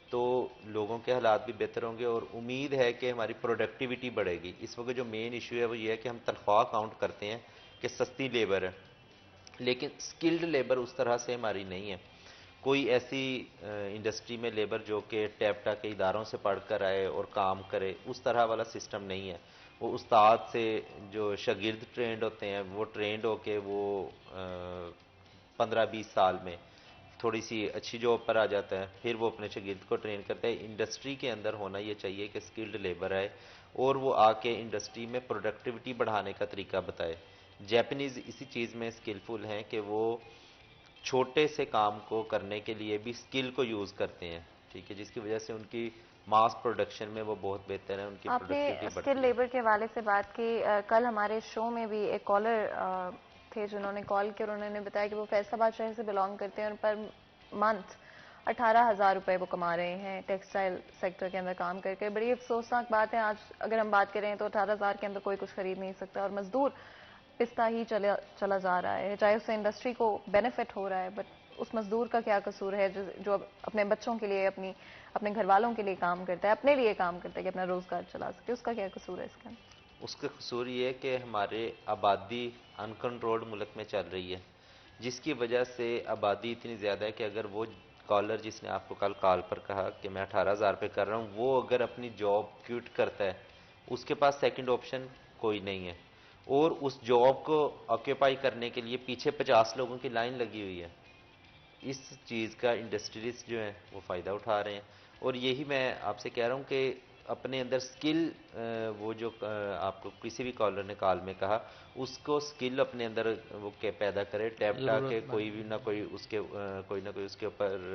تو لوگوں کے حالات بھی بہتر ہوں گے، اور امید ہے کہ ہماری پروڈکٹیوٹی بڑھے گی۔ اس وقت جو مین ایشو ہے وہ یہ ہے کہ ہم تنخواہ کاؤنٹ کرتے ہیں کہ سستی لیبر ہے، لیکن سکلڈ لیبر اس طرح سے ہماری نہیں ہے۔ کوئی ایسی انڈسٹری میں لیبر جو کہ ٹیپٹا کے اداروں سے پڑھ کر آئے اور کام کرے، اس طرح والا سسٹم نہیں ہے۔ وہ استاد سے جو شاگرد ٹرینڈ ہوتے ہیں وہ ٹرینڈ ہو کے وہ 15-20 سال میں تھوڑی سی اچھی جاب پر آ جاتا ہے، پھر وہ اپنے شاگرد کو ٹرین کرتا ہے۔ انڈسٹری کے اندر ہونا یہ چاہیے کہ سکلڈ لیبر آئے اور وہ آ کے انڈسٹری میں پروڈکٹیوٹی بڑھانے کا طریقہ بتائے۔ جیپنیز اسی چیز میں اسکلفل ہیں کہ وہ چھوٹے سے کام کو کرنے کے لیے بھی اسکل کو یوز کرتے ہیں، ٹھیک ہے، جس کی وجہ سے ان کی ماس پروڈکشن میں وہ بہت بہتر ہے، ان کی آپ نے پروڈکٹیوٹی اسکل بڑھتی ہے۔ لیبر کے حوالے سے بات کی، کل ہمارے شو میں بھی ایک کالر تھے جنہوں نے کال کیا اور انہوں نے بتایا کہ وہ فیصل آباد شہر سے بلانگ کرتے ہیں اور پر منتھ 18,000 روپے وہ کما رہے ہیں ٹیکسٹائل سیکٹر کے اندر کام کر کے۔ بڑی افسوسناک بات ہے، آج اگر ہم بات کریں تو 18,000 کے اندر کوئی کچھ خرید نہیں سکتا اور مزدور پستا ہی چلا جا رہا ہے، چاہے اس سے انڈسٹری کو بینیفٹ ہو رہا ہے، بٹ اس مزدور کا کیا قصور ہے جو اپنے بچوں کے لیے اپنے گھر والوں کے لیے کام کرتا ہے، اپنے لیے کام کرتا ہے کہ اپنا روزگار چلا سکے، اس کا کیا قصور ہے اس کا؟ اس کا قصور یہ ہے کہ ہمارے آبادی انکنٹرولڈ ملک میں چل رہی ہے، جس کی وجہ سے آبادی اتنی زیادہ ہے کہ اگر وہ کالر جس نے آپ کو کل کال پر کہا کہ میں 18,000 پہ کر رہا ہوں، وہ اگر اپنی جاب کوئٹ کرتا ہے، اس کے پاس سیکنڈ آپشن کوئی نہیں ہے، اور اس جاب کو آکیوپائی کرنے کے لیے پیچھے 50 لوگوں کی لائن لگی ہوئی ہے۔ اس چیز کا انڈسٹریز جو ہیں وہ فائدہ اٹھا رہے ہیں، اور یہی میں آپ سے کہہ رہا ہوں کہ اپنے اندر سکل، وہ جو آپ کو کسی بھی کالر نے کال میں کہا، اس کو سکل اپنے اندر وہ پیدا کرے، ٹیپ ڈال کے کوئی بھی نہ کوئی اس کے کوئی نہ کوئی اس کے اوپر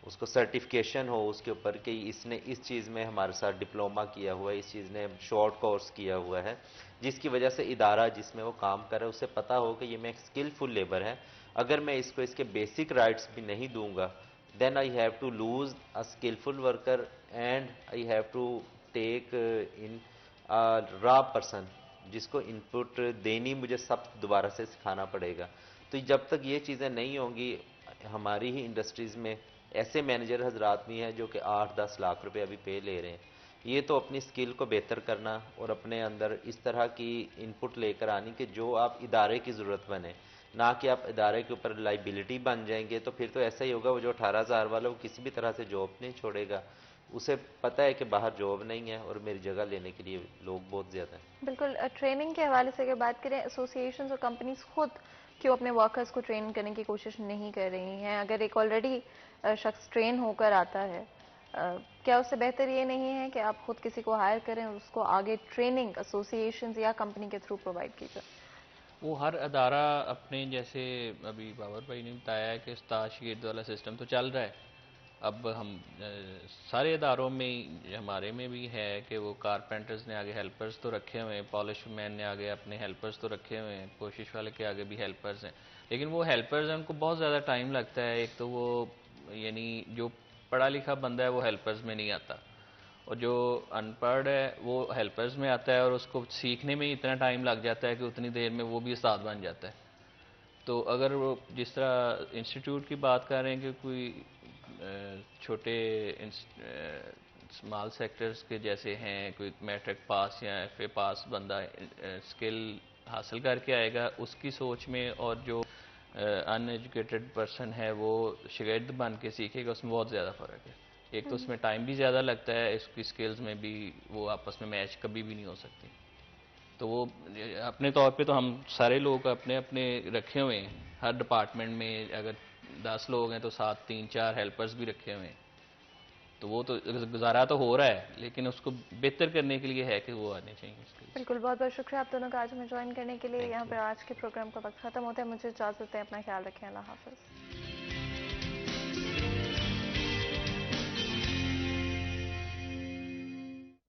اس کو سرٹیفکیشن ہو اس کے اوپر کہ اس نے اس چیز میں ہمارے ساتھ ڈپلوما کیا ہوا ہے، اس چیز نے شارٹ کورس کیا ہوا ہے، جس کی وجہ سے ادارہ جس میں وہ کام کر رہا ہے اسے پتہ ہو کہ یہ میں ایک سکلفل لیبر ہے، اگر میں اس کو اس کے بیسک رائٹس بھی نہیں دوں گا، then I have to lose a skillful worker and I have to take in a raw person جس کو ان پٹ دینی مجھے سب دوبارہ سے سکھانا پڑے گا۔ تو جب تک یہ چیزیں نہیں ہوں گی، ہماری ہی انڈسٹریز میں ایسے مینیجر حضرات بھی ہیں جو کہ 8-10 لاکھ روپے ابھی پے لے رہے ہیں۔ یہ تو اپنی سکل کو بہتر کرنا اور اپنے اندر اس طرح کی ان پٹ لے کر آنی کہ جو آپ ادارے کی ضرورت بنے، نہ کہ آپ ادارے کے اوپر لائبلٹی بن جائیں گے، تو پھر تو ایسا ہی ہوگا، وہ جو 18,000 والا وہ کسی بھی طرح سے جاب نہیں چھوڑے گا، اسے پتہ ہے کہ باہر جاب نہیں ہے اور میری جگہ لینے کے لیے لوگ بہت زیادہ ہیں۔ بالکل، ٹریننگ کے حوالے سے اگر بات کریں، ایسوسیشنز اور کمپنیز خود کیوں اپنے ورکرز کو ٹرین کرنے کی کوشش نہیں کر رہی ہیں؟ اگر ایک آلریڈی شخص ٹرین ہو کر آتا ہے، کیا اس سے بہتر یہ نہیں ہے کہ آپ خود کسی کو ہائر کریں اور اس کو آگے ٹریننگ ایسوسیشنز یا کمپنی کے تھرو پرووائڈ کی جائے؟ وہ ہر ادارہ اپنے، جیسے ابھی بابر بھائی نے بتایا ہے کہ استاد شاگرد والا سسٹم تو چل رہا ہے، اب ہم سارے اداروں میں ہمارے میں بھی ہے کہ وہ کارپینٹرز نے آگے ہیلپرز تو رکھے ہوئے ہیں، پالش مین نے آگے اپنے ہیلپرز تو رکھے ہوئے ہیں، کوشش والے کے آگے بھی ہیلپرز ہیں، لیکن وہ ہیلپرز ہیں ان کو بہت زیادہ ٹائم لگتا ہے، ایک تو وہ یعنی جو پڑھا لکھا بندہ ہے وہ ہیلپرز میں نہیں آتا، اور جو ان پڑھ ہے وہ ہیلپرز میں آتا ہے، اور اس کو سیکھنے میں اتنا ٹائم لگ جاتا ہے کہ اتنی دیر میں وہ بھی استاد بن جاتا ہے۔ تو اگر وہ جس طرح انسٹیٹیوٹ کی بات کر رہے ہیں کہ کوئی چھوٹے اسمال سیکٹرز کے جیسے ہیں، کوئی میٹرک پاس یا ایف اے پاس بندہ اسکل حاصل کر کے آئے گا، اس کی سوچ میں اور جو ان ایجوکیٹڈ پرسن ہے وہ شاگرد بن کے سیکھے گا، اس میں بہت زیادہ فرق ہے۔ ایک تو اس میں ٹائم بھی زیادہ لگتا ہے، اس کی سکلز میں بھی وہ آپس میں میچ کبھی بھی نہیں ہو سکتی۔ تو وہ اپنے طور پہ تو ہم سارے لوگ اپنے اپنے رکھے ہوئے ہیں، ہر ڈپارٹمنٹ میں اگر 10 لوگ ہیں تو 7 3 4 ہیلپرز بھی رکھے ہوئے ہیں، تو وہ تو گزارا تو ہو رہا ہے، لیکن اس کو بہتر کرنے کے لیے ہے کہ وہ آنے چاہیے اس کے۔ بالکل، بہت بہت شکریہ آپ دونوں کا آج ہمیں جوائن کرنے کے لیے۔ Thank یہاں you. پر آج کے پروگرام کا وقت ختم ہوتا ہے، مجھے اجازت ہے، اپنا خیال رکھیں، اللہ حافظ۔